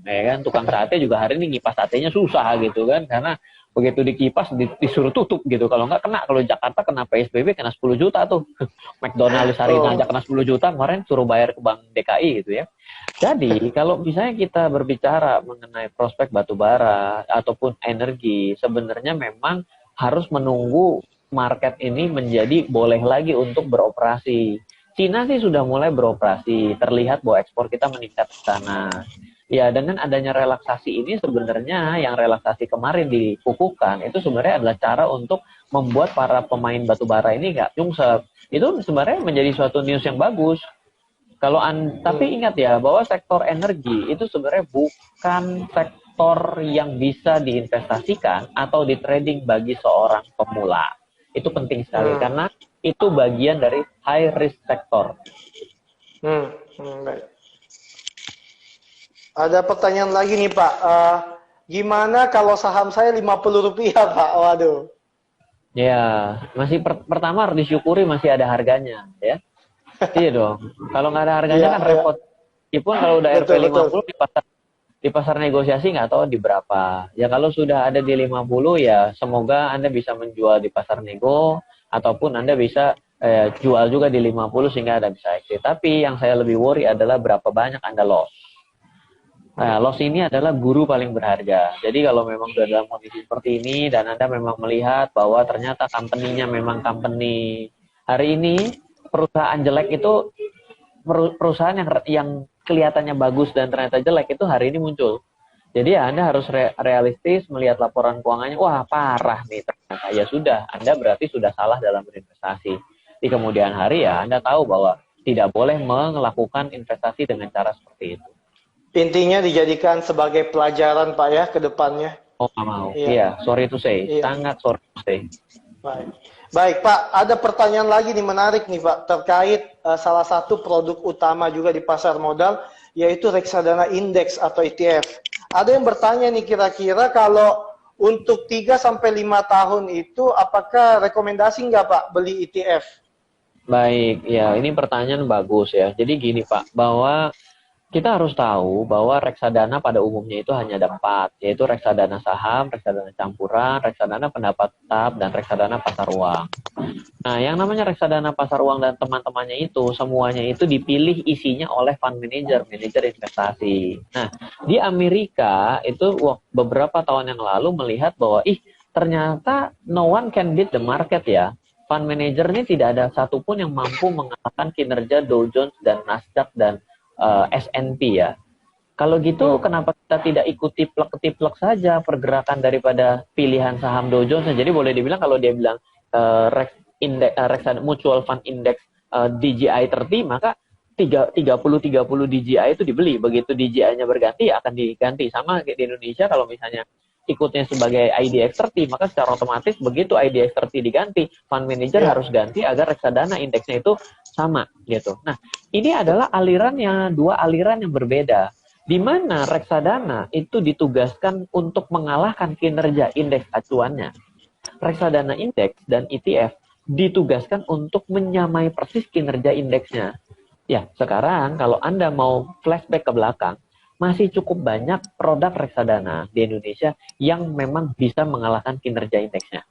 ya kan? Tukang sate juga hari ini ngipas satenya susah gitu kan, karena begitu dikipas disuruh tutup gitu. Kalau nggak kena, kalau Jakarta kena PSBB kena 10 juta tuh. McDonald's hari ini aja kena 10 juta, kemarin suruh bayar ke Bank DKI gitu ya. Jadi kalau misalnya kita berbicara mengenai prospek batubara ataupun energi, sebenarnya memang harus menunggu market ini menjadi boleh lagi untuk beroperasi. Cina sih sudah mulai beroperasi, terlihat bahwa ekspor kita meningkat ke sana. Ya, dengan adanya relaksasi ini sebenarnya yang relaksasi kemarin dikukuhkan itu sebenarnya adalah cara untuk membuat para pemain batubara ini nggak nyungsep. Itu sebenarnya menjadi suatu news yang bagus. Tapi ingat ya bahwa sektor energi itu sebenarnya bukan sektor yang bisa diinvestasikan atau di trading bagi seorang pemula. Itu penting sekali karena itu bagian dari high risk sector. Baik. Ada pertanyaan lagi nih Pak, gimana kalau saham saya Rp50 Pak? Waduh. Ya, masih pertama harus disyukuri masih ada harganya ya. Iya dong. Kalau nggak ada harganya kan repot. Meskipun kalau udah RP 50 di pasar negosiasi nggak tahu di berapa. Ya kalau sudah ada di 50 ya semoga Anda bisa menjual di pasar nego ataupun Anda bisa jual juga di 50 sehingga Anda bisa exit. Tapi yang saya lebih worry adalah berapa banyak Anda loss. Nah, loss ini adalah guru paling berharga. Jadi kalau memang sudah dalam kondisi seperti ini dan Anda memang melihat bahwa ternyata company-nya memang company hari ini perusahaan jelek itu perusahaan yang kelihatannya bagus dan ternyata jelek itu hari ini muncul. Jadi ya Anda harus realistis melihat laporan keuangannya, wah parah nih ternyata. Ya sudah, Anda berarti sudah salah dalam berinvestasi. Di kemudian hari ya Anda tahu bahwa tidak boleh melakukan investasi dengan cara seperti itu. Intinya dijadikan sebagai pelajaran Pak ya ke depannya. Oh nggak mau. Iya, sorry to say. Sangat sorry to say. Baik Pak, ada pertanyaan lagi nih menarik nih Pak terkait salah satu produk utama juga di pasar modal yaitu reksadana indeks atau ETF. Ada yang bertanya nih kira-kira kalau untuk 3-5 tahun itu apakah rekomendasi nggak Pak beli ETF? Baik, ya ini pertanyaan bagus ya. Jadi gini Pak, bahwa kita harus tahu bahwa reksadana pada umumnya itu hanya ada 4, yaitu reksadana saham, reksadana campuran, reksadana pendapat tetap, dan reksadana pasar uang. Nah, yang namanya reksadana pasar uang dan teman-temannya itu, semuanya itu dipilih isinya oleh fund manager, manajer investasi. Nah, di Amerika itu beberapa tahun yang lalu melihat bahwa, ternyata no one can beat the market ya. Fund manager ini tidak ada satupun yang mampu mengalahkan kinerja Dow Jones dan Nasdaq dan S&P ya. Kalau gitu kenapa kita tidak ikuti plek-plek saja pergerakan daripada pilihan saham Dow Jones? Jadi boleh dibilang kalau dia bilang mutual fund index DJI 30 maka 30 DJI itu dibeli. Begitu DJI-nya berganti akan diganti. Sama kayak di Indonesia kalau misalnya ikutnya sebagai IDX 30 maka secara otomatis begitu IDX 30 diganti, fund manager harus ganti agar reksadana indeksnya itu sama gitu. Nah, ini adalah dua aliran yang berbeda. Di mana reksadana itu ditugaskan untuk mengalahkan kinerja indeks acuannya. Reksadana indeks dan ETF ditugaskan untuk menyamai persis kinerja indeksnya. Ya, sekarang kalau Anda mau flashback ke belakang, masih cukup banyak produk reksadana di Indonesia yang memang bisa mengalahkan kinerja indeksnya.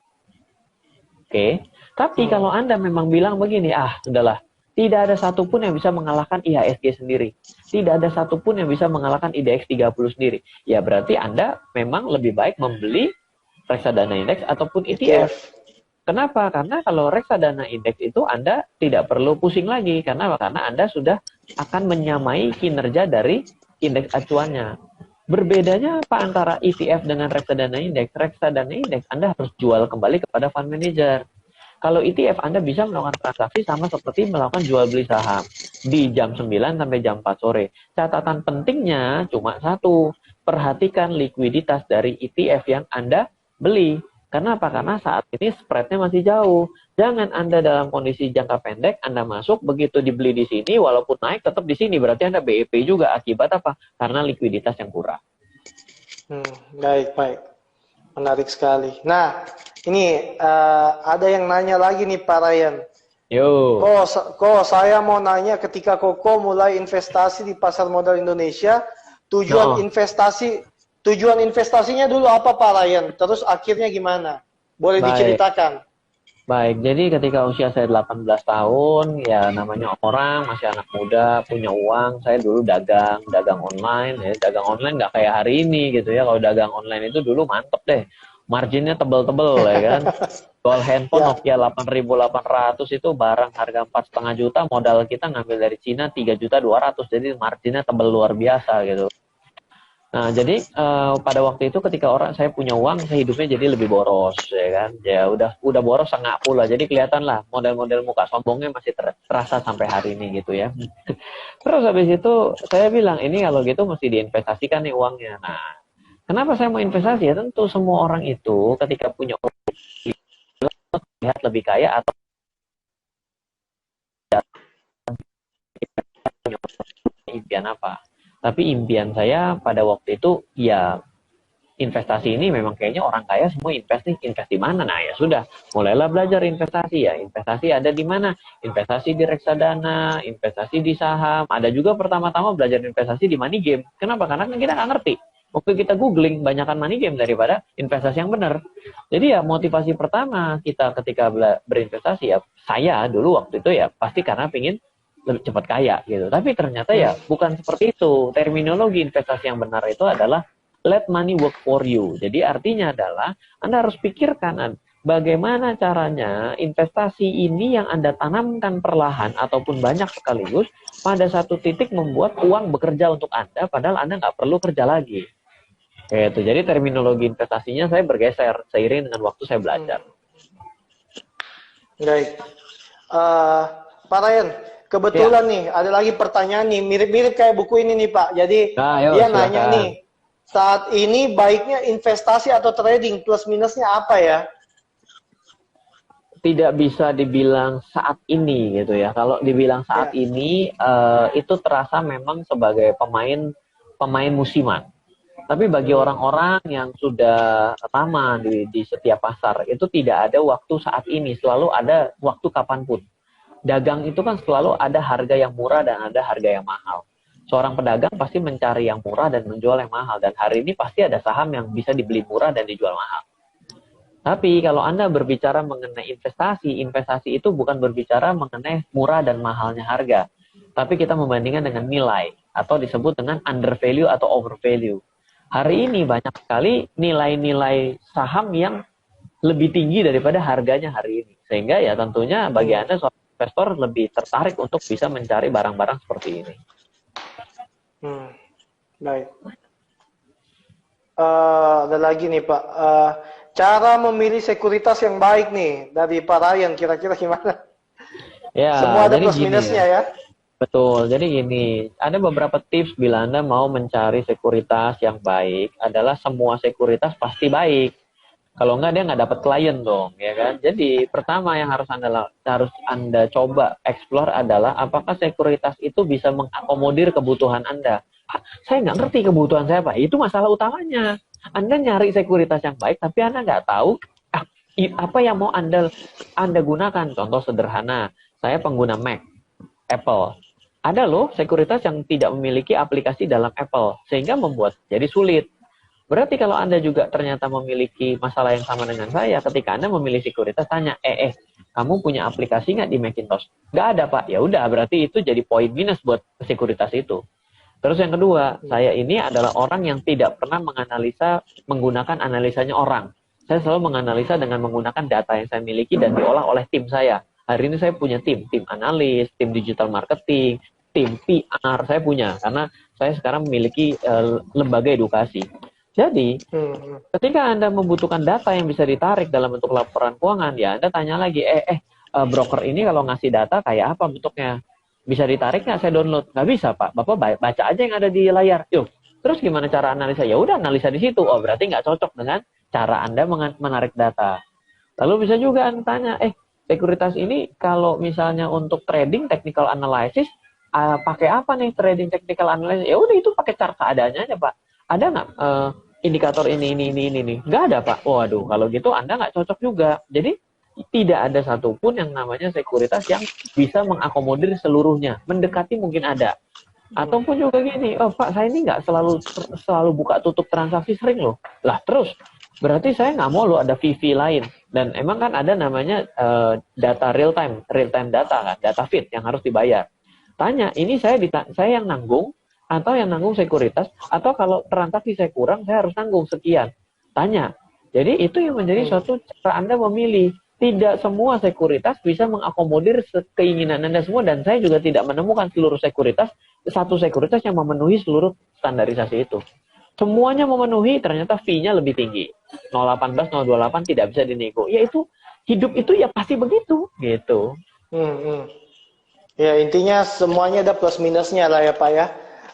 Oke, tapi kalau Anda memang bilang begini, sudahlah, tidak ada satupun yang bisa mengalahkan IHSG sendiri. Tidak ada satupun yang bisa mengalahkan IDX 30 sendiri. Ya berarti Anda memang lebih baik membeli reksadana indeks ataupun ETF. Kenapa? Karena kalau reksadana indeks itu Anda tidak perlu pusing lagi. Karena Anda sudah akan menyamai kinerja dari indeks acuannya. Berbedanya apa antara ETF dengan reksadana indeks? Reksadana indeks Anda harus jual kembali kepada fund manager. Kalau ETF Anda bisa melakukan transaksi sama seperti melakukan jual beli saham di jam 9 sampai jam 4 sore. Catatan pentingnya cuma satu, perhatikan likuiditas dari ETF yang Anda beli. Karena apa? Karena saat ini spreadnya masih jauh. Jangan Anda dalam kondisi jangka pendek, Anda masuk, begitu dibeli di sini, walaupun naik tetap di sini. Berarti Anda BEP juga. Akibat apa? Karena likuiditas yang kurang. Baik. Menarik sekali. Nah, ini ada yang nanya lagi nih Pak Ryan. Yo. Saya mau nanya, ketika Koko mulai investasi di pasar modal Indonesia, tujuan investasinya dulu apa Pak Ryan? Terus akhirnya gimana? Boleh diceritakan? Baik, jadi ketika usia saya 18 tahun, ya namanya orang, masih anak muda, punya uang, saya dulu dagang online, ya dagang online nggak kayak hari ini gitu ya. Kalau dagang online itu dulu mantep deh, marginnya tebel-tebel ya kan. Jual handphone Nokia 8.800 itu barang harga 4,5 juta, modal kita ngambil dari Cina 3.200.000, jadi marginnya tebel luar biasa gitu. Nah, jadi pada waktu itu ketika saya punya uang, saya hidupnya jadi lebih boros, ya kan? Ya udah boros sangat pula. Jadi kelihatan lah model-model muka sombongnya masih terasa sampai hari ini gitu ya. Terus habis itu saya bilang, ini kalau gitu mesti diinvestasikan nih uangnya. Nah, kenapa saya mau investasi? Ya tentu semua orang itu ketika punya uang lihat lebih kaya atau punya impian apa. Tapi impian saya pada waktu itu, ya investasi ini memang kayaknya orang kaya semua invest di mana? Nah ya sudah, mulailah belajar investasi ya. Investasi ada di mana? Investasi di reksadana, investasi di saham. Ada juga pertama-tama belajar investasi di money game. Kenapa? Karena kita nggak ngerti. Waktu kita googling, banyakkan money game daripada investasi yang benar. Jadi ya motivasi pertama kita ketika berinvestasi ya, saya dulu waktu itu ya pasti karena pengen lebih cepat kaya gitu. Tapi ternyata ya bukan seperti itu. Terminologi investasi yang benar itu adalah let money work for you. Jadi artinya adalah Anda harus pikirkan bagaimana caranya investasi ini yang Anda tanamkan perlahan ataupun banyak sekaligus pada satu titik membuat uang bekerja untuk Anda, padahal Anda nggak perlu kerja lagi. Kayak itu. Jadi terminologi investasinya saya bergeser seiring dengan waktu saya belajar. Baik. Pak Ryan, kebetulan nih, ada lagi pertanyaan nih, mirip-mirip kayak buku ini nih Pak. Jadi dia nanya nih, saat ini baiknya investasi atau trading, plus minusnya apa ya? Tidak bisa dibilang saat ini gitu ya. Kalau dibilang saat ini, itu terasa memang sebagai pemain musiman. Tapi bagi orang-orang yang sudah lama di setiap pasar, itu tidak ada waktu saat ini, selalu ada waktu kapanpun. Dagang itu kan selalu ada harga yang murah dan ada harga yang mahal. Seorang pedagang pasti mencari yang murah dan menjual yang mahal. Dan hari ini pasti ada saham yang bisa dibeli murah dan dijual mahal. Tapi kalau Anda berbicara mengenai investasi itu bukan berbicara mengenai murah dan mahalnya harga. Tapi kita membandingkan dengan nilai, atau disebut dengan undervalue atau overvalue. Hari ini banyak sekali nilai-nilai saham yang lebih tinggi daripada harganya hari ini. Sehingga ya tentunya bagi Anda seorang investor lebih tertarik untuk bisa mencari barang-barang seperti ini. Baik. Ada lagi nih Pak. Cara memilih sekuritas yang baik nih dari Pak Ryan, kira-kira gimana? Ya, semua ada plus minusnya ya. Betul, jadi gini, ada beberapa tips bila Anda mau mencari sekuritas yang baik, adalah semua sekuritas pasti baik. Kalau enggak, dia nggak dapat klien dong, ya kan? Jadi, pertama yang harus Anda coba explore adalah apakah sekuritas itu bisa mengakomodir kebutuhan Anda. Saya nggak ngerti kebutuhan saya, Pak. Itu masalah utamanya. Anda nyari sekuritas yang baik, tapi Anda nggak tahu apa yang mau Anda gunakan. Contoh sederhana, saya pengguna Mac, Apple. Ada loh sekuritas yang tidak memiliki aplikasi dalam Apple, sehingga membuat jadi sulit. Berarti kalau Anda juga ternyata memiliki masalah yang sama dengan saya, ketika Anda memilih sekuritas, tanya, kamu punya aplikasi nggak di Macintosh? Nggak ada, Pak. Ya udah, berarti itu jadi poin minus buat sekuritas itu. Terus yang kedua, saya ini adalah orang yang tidak pernah menggunakan analisanya orang. Saya selalu menganalisa dengan menggunakan data yang saya miliki dan diolah oleh tim saya. Hari ini saya punya tim analis, tim digital marketing, tim PR, saya punya. Karena saya sekarang memiliki lembaga edukasi. Jadi, ketika Anda membutuhkan data yang bisa ditarik dalam bentuk laporan keuangan, ya Anda tanya lagi, broker ini kalau ngasih data kayak apa bentuknya? Bisa ditarik nggak saya download? Nggak bisa, Pak. Bapak baca aja yang ada di layar. Yuk, terus gimana cara analisa? Ya udah, analisa di situ. Oh, berarti nggak cocok dengan cara Anda menarik data. Lalu bisa juga Anda tanya, sekuritas ini kalau misalnya untuk trading technical analysis, pakai apa nih trading technical analysis? Ya udah, itu pakai chart keadaannya aja, Pak. Ada nggak indikator ini nih? Nggak ada, Pak. Waduh, kalau gitu Anda nggak cocok juga. Jadi tidak ada satupun yang namanya sekuritas yang bisa mengakomodir seluruhnya. Mendekati mungkin ada. Ataupun juga gini, Pak, saya ini nggak selalu buka tutup transaksi sering loh. Lah terus, berarti saya nggak mau loh ada fee lain. Dan emang kan ada namanya data real time data kan, data feed yang harus dibayar. Tanya, ini saya yang nanggung atau yang nanggung sekuritas, atau kalau transaksi saya kurang, saya harus nanggung sekian. Tanya. Jadi itu yang menjadi suatu cara Anda memilih. Tidak semua sekuritas bisa mengakomodir keinginan Anda semua, dan saya juga tidak menemukan satu sekuritas yang memenuhi seluruh standarisasi itu. Semuanya memenuhi, ternyata fee-nya lebih tinggi. 018, 028 tidak bisa dinego. Ya itu, hidup itu ya pasti begitu, gitu. Ya intinya semuanya ada plus minusnya lah ya Pak ya.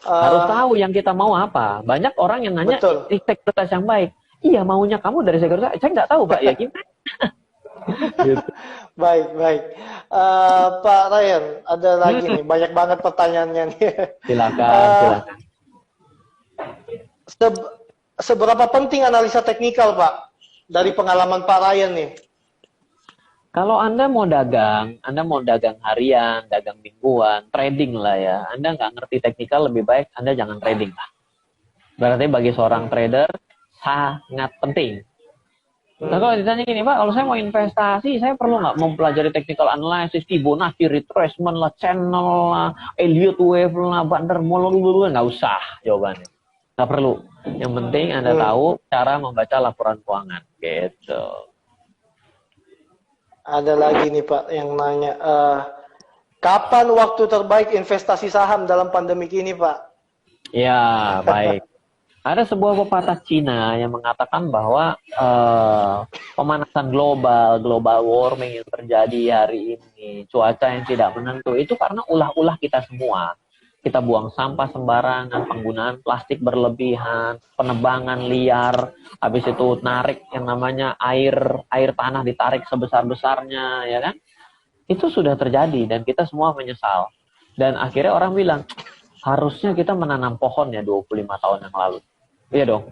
Harus tahu yang kita mau apa. Banyak orang yang nanya, sekuritas yang baik. Iya, maunya kamu dari sekuritas. Saya nggak tahu Pak, ya gimana? Gitu. Baik. Pak Ryan, ada lagi nih, banyak banget pertanyaannya nih. Silakan. Seberapa penting analisa teknikal, Pak, dari pengalaman Pak Ryan nih? Kalau Anda mau dagang harian, dagang mingguan, trading lah ya. Anda nggak ngerti teknikal, lebih baik Anda jangan trading lah. Berarti bagi seorang trader sangat penting. Nah, kalau ditanya gini, Pak, kalau saya mau investasi, saya perlu nggak mempelajari technical analysis, Fibonacci, retracement lah, channel lah, Elliott wave lah, Van der Molen, nggak usah jawabannya. Nggak perlu. Yang penting Anda tahu cara membaca laporan keuangan. Gitu. Ada lagi nih, Pak, yang nanya, kapan waktu terbaik investasi saham dalam pandemik ini, Pak? Ya, baik. Ada sebuah pepatah Cina yang mengatakan bahwa pemanasan global warming yang terjadi hari ini, cuaca yang tidak menentu, itu karena ulah-ulah kita semua. Kita buang sampah sembarangan, penggunaan plastik berlebihan, penebangan liar, habis itu narik yang namanya air tanah ditarik sebesar-besarnya, ya kan? Itu sudah terjadi dan kita semua menyesal. Dan akhirnya orang bilang, harusnya kita menanam pohon ya 25 tahun yang lalu. Iya dong.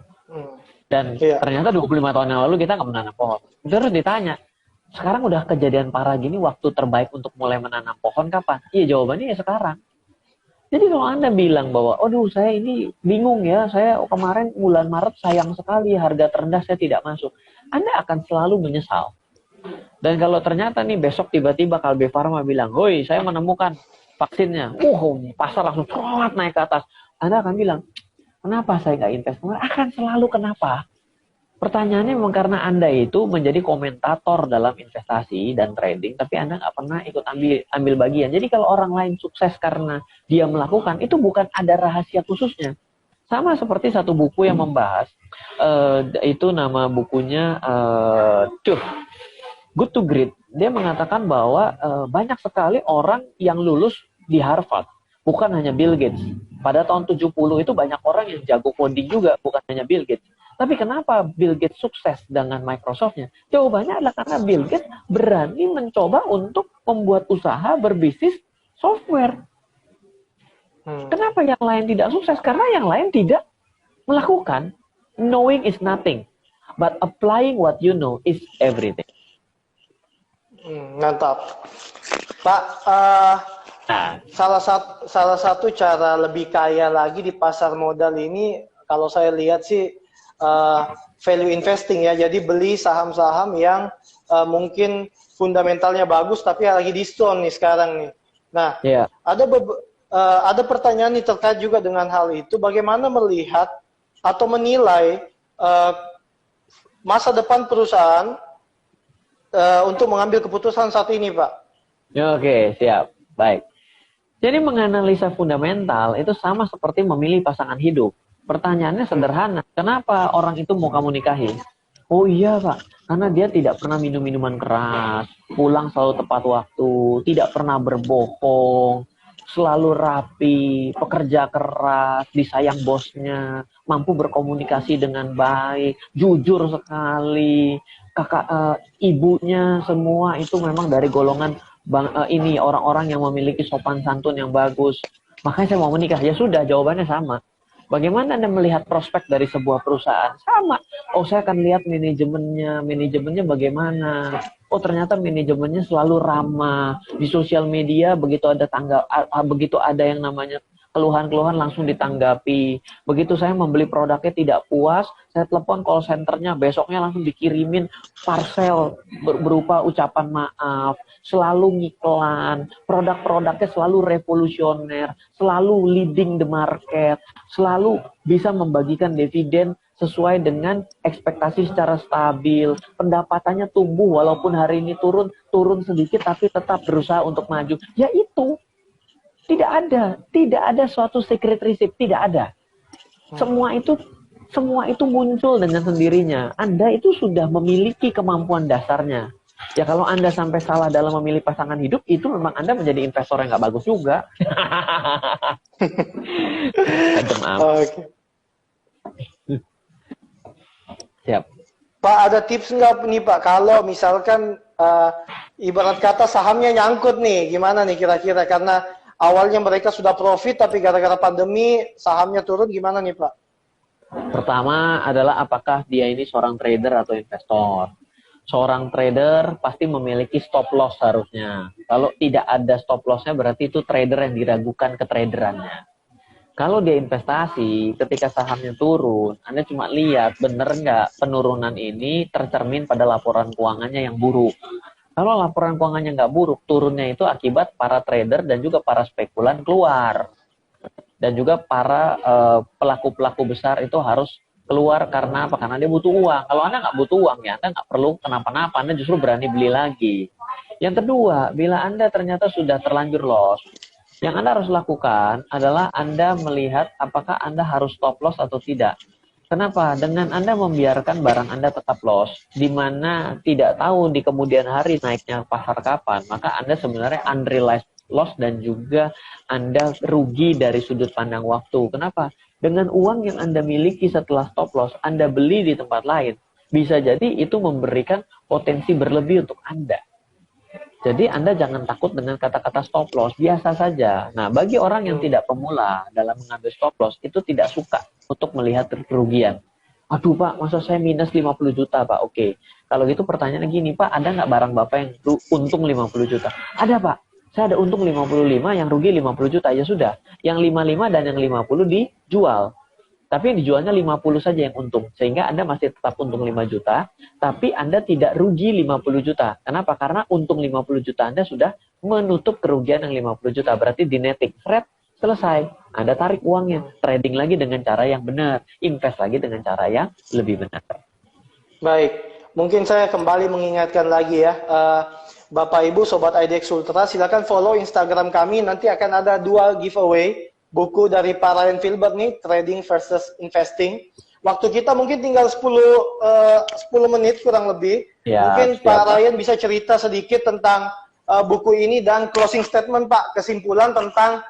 Dan ternyata 25 tahun yang lalu kita nggak menanam pohon. Terus ditanya, sekarang udah kejadian parah gini, waktu terbaik untuk mulai menanam pohon kapan? Iya, jawabannya ya sekarang. Jadi kalau Anda bilang bahwa, aduh saya ini bingung ya, saya kemarin bulan Maret sayang sekali, harga terendah saya tidak masuk. Anda akan selalu menyesal. Dan kalau ternyata nih besok tiba-tiba Kalbe Pharma bilang, hoi saya menemukan vaksinnya, pasar langsung naik ke atas. Anda akan bilang, kenapa saya nggak invest? Akan selalu kenapa. Pertanyaannya memang karena Anda itu menjadi komentator dalam investasi dan trading, tapi Anda nggak pernah ikut ambil bagian. Jadi kalau orang lain sukses karena dia melakukan, itu bukan ada rahasia khususnya. Sama seperti satu buku yang membahas, itu nama bukunya Good to Great. Dia mengatakan bahwa banyak sekali orang yang lulus di Harvard. Bukan hanya Bill Gates. Pada tahun 70 itu banyak orang yang jago coding juga, bukan hanya Bill Gates. Tapi kenapa Bill Gates sukses dengan Microsoft-nya? Jawabannya adalah karena Bill Gates berani mencoba untuk membuat usaha berbisnis software. Kenapa yang lain tidak sukses? Karena yang lain tidak melakukan. Knowing is nothing, but applying what you know is everything. Mantap. Pak, salah satu cara lebih kaya lagi di pasar modal ini, kalau saya lihat sih value investing ya. Jadi beli saham-saham yang mungkin fundamentalnya bagus tapi lagi diskon nih sekarang nih. Nah, ada pertanyaan nih terkait juga dengan hal itu. Bagaimana melihat atau menilai masa depan perusahaan untuk mengambil keputusan saat ini, Pak. Oke, siap. Baik. Jadi menganalisa fundamental itu sama seperti memilih pasangan hidup. Pertanyaannya sederhana, kenapa orang itu mau kamu nikahi? Oh iya Pak, karena dia tidak pernah minum minuman keras, pulang selalu tepat waktu, tidak pernah berbohong, selalu rapi, pekerja keras, disayang bosnya, mampu berkomunikasi dengan baik, jujur sekali, ibunya semua itu memang dari golongan ini orang-orang yang memiliki sopan santun yang bagus. Makanya saya mau menikah. Ya sudah, jawabannya sama. Bagaimana Anda melihat prospek dari sebuah perusahaan? Sama. Oh, saya akan lihat manajemennya bagaimana. Oh, ternyata manajemennya selalu ramah. Di sosial media begitu ada yang namanya keluhan-keluhan langsung ditanggapi. Begitu saya membeli produknya tidak puas, saya telepon call centernya, besoknya langsung dikirimin parcel berupa ucapan maaf. Selalu ngiklan, produk-produknya selalu revolusioner, selalu leading the market, selalu bisa membagikan dividen sesuai dengan ekspektasi secara stabil, pendapatannya tumbuh walaupun hari ini turun sedikit tapi tetap berusaha untuk maju. Ya itu, tidak ada suatu secret recipe, tidak ada. Semua itu muncul dengan sendirinya. Anda itu sudah memiliki kemampuan dasarnya. Ya kalau Anda sampai salah dalam memilih pasangan hidup, itu memang Anda menjadi investor yang nggak bagus juga. Oke. Siap. Pak, ada tips nggak nih Pak, kalau misalkan ibarat kata sahamnya nyangkut nih, gimana nih kira-kira? Karena awalnya mereka sudah profit, tapi gara-gara pandemi sahamnya turun, gimana nih Pak? Pertama adalah apakah dia ini seorang trader atau investor. Seorang trader pasti memiliki stop loss harusnya. Kalau tidak ada stop lossnya berarti itu trader yang diragukan ketraderannya. Kalau dia investasi, ketika sahamnya turun, Anda cuma lihat benar nggak penurunan ini tercermin pada laporan keuangannya yang buruk. Kalau laporan keuangannya nggak buruk, turunnya itu akibat para trader dan juga para spekulan keluar. Dan juga para pelaku-pelaku besar itu harus keluar karena apa? Karena dia butuh uang. Kalau Anda nggak butuh uang, ya Anda nggak perlu kenapa-napa. Anda justru berani beli lagi. Yang kedua, bila Anda ternyata sudah terlanjur loss, yang Anda harus lakukan adalah Anda melihat apakah Anda harus stop loss atau tidak. Kenapa? Dengan Anda membiarkan barang Anda tetap loss, di mana tidak tahu di kemudian hari naiknya pasar kapan, maka Anda sebenarnya unrealized loss dan juga Anda rugi dari sudut pandang waktu. Kenapa? Dengan uang yang Anda miliki setelah stop loss, Anda beli di tempat lain. Bisa jadi itu memberikan potensi berlebih untuk Anda. Jadi Anda jangan takut dengan kata-kata stop loss, biasa saja. Nah, bagi orang yang tidak pemula dalam mengambil stop loss, itu tidak suka untuk melihat kerugian. Aduh Pak, masa saya minus 50 juta Pak? Oke, kalau gitu pertanyaannya gini, Pak, ada nggak barang Bapak yang untung 50 juta? Ada Pak, saya ada untung 55, yang rugi 50 juta, ya sudah. Yang 55 dan yang 50 dijual. Tapi yang dijualnya 50 saja yang untung. Sehingga Anda masih tetap untung 5 juta, tapi Anda tidak rugi 50 juta. Kenapa? Karena untung 50 juta Anda sudah menutup kerugian yang 50 juta. Berarti dinetik, selesai. Anda tarik uangnya, trading lagi dengan cara yang benar, invest lagi dengan cara yang lebih benar. Baik, mungkin saya kembali mengingatkan lagi ya, Bapak Ibu Sobat IDX Ultra, silakan follow Instagram kami, nanti akan ada 2 giveaway buku dari Pak Ryan Filbert nih, Trading versus Investing. Waktu kita mungkin tinggal 10 menit kurang lebih. Ya, mungkin Pak Ryan bisa cerita sedikit tentang buku ini dan closing statement Pak, kesimpulan tentang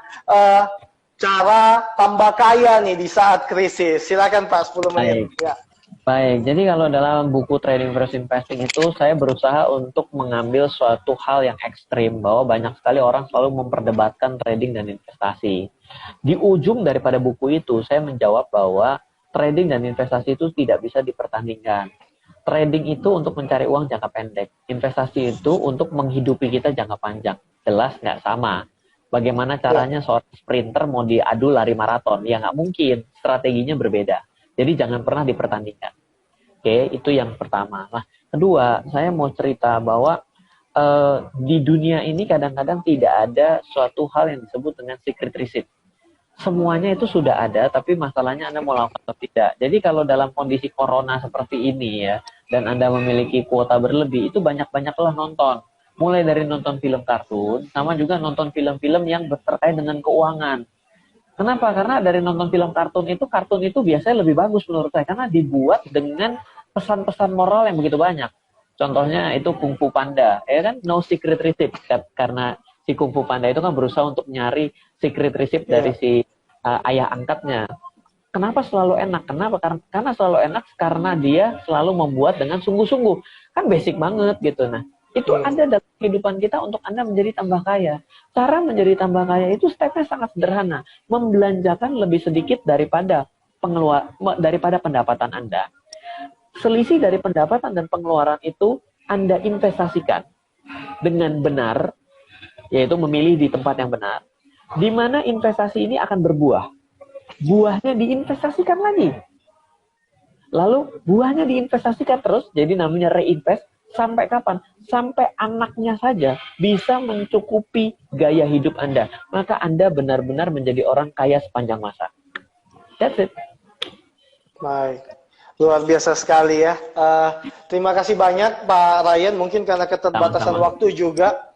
cara tambah kaya nih di saat krisis. Silakan Pak, 10 menit. Ya. Baik, jadi kalau dalam buku Trading versus Investing itu saya berusaha untuk mengambil suatu hal yang ekstrim, bahwa banyak sekali orang selalu memperdebatkan trading dan investasi. Di ujung daripada buku itu saya menjawab bahwa trading dan investasi itu tidak bisa dipertandingkan. Trading itu untuk mencari uang jangka pendek, investasi itu untuk menghidupi kita jangka panjang. Jelas nggak sama. Bagaimana caranya seorang sprinter mau diadu lari maraton? Ya nggak mungkin, strateginya berbeda. Jadi jangan pernah dipertandingkan. Oke, itu yang pertama. Nah, kedua, saya mau cerita bahwa di dunia ini kadang-kadang tidak ada suatu hal yang disebut dengan secret recipe. Semuanya itu sudah ada, tapi masalahnya Anda mau lakukan atau tidak. Jadi kalau dalam kondisi corona seperti ini ya, dan Anda memiliki kuota berlebih, itu banyak-banyaklah nonton. Mulai dari nonton film kartun, sama juga nonton film-film yang terkait dengan keuangan. Kenapa? Karena dari nonton film kartun itu biasanya lebih bagus menurut saya, karena dibuat dengan pesan-pesan moral yang begitu banyak. Contohnya itu Kung Fu Panda, ya kan? No secret receipt, karena si Kung Fu Panda itu kan berusaha untuk nyari secret receipt dari si ayah angkatnya. Kenapa selalu enak? Kenapa? Karena selalu enak karena dia selalu membuat dengan sungguh-sungguh. Kan basic banget gitu. Nah, itu ada dalam kehidupan kita untuk Anda menjadi tambah kaya. Cara menjadi tambah kaya itu stepnya sangat sederhana. Membelanjakan lebih sedikit daripada pendapatan Anda. Selisih dari pendapatan dan pengeluaran itu Anda investasikan dengan benar, yaitu memilih di tempat yang benar, di mana investasi ini akan berbuah. Buahnya diinvestasikan lagi. Lalu buahnya diinvestasikan terus, jadi namanya reinvest. Sampai kapan? Sampai anaknya saja bisa mencukupi gaya hidup Anda. Maka Anda benar-benar menjadi orang kaya sepanjang masa. That's it. Baik. Luar biasa sekali ya. Terima kasih banyak Pak Ryan. Mungkin karena keterbatasan waktu juga,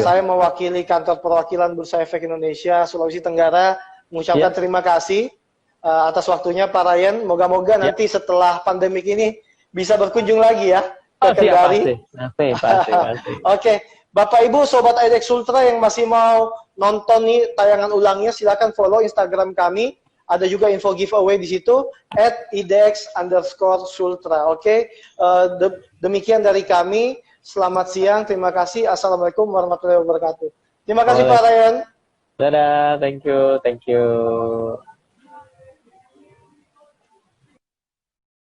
saya mewakili kantor perwakilan Bursa Efek Indonesia Sulawesi Tenggara mengucapkan terima kasih atas waktunya Pak Ryan. Moga-moga nanti setelah pandemik ini bisa berkunjung lagi ya ke Kendari. Pasti. Oke, Bapak Ibu Sobat IDX Ultra yang masih mau nonton nih tayangan ulangnya, silakan follow Instagram kami. Ada juga info giveaway di situ @idx_sultra. Oke, demikian dari kami. Selamat siang, terima kasih. Assalamualaikum warahmatullahi wabarakatuh. Terima kasih Pak Ryan. Dadah, thank you.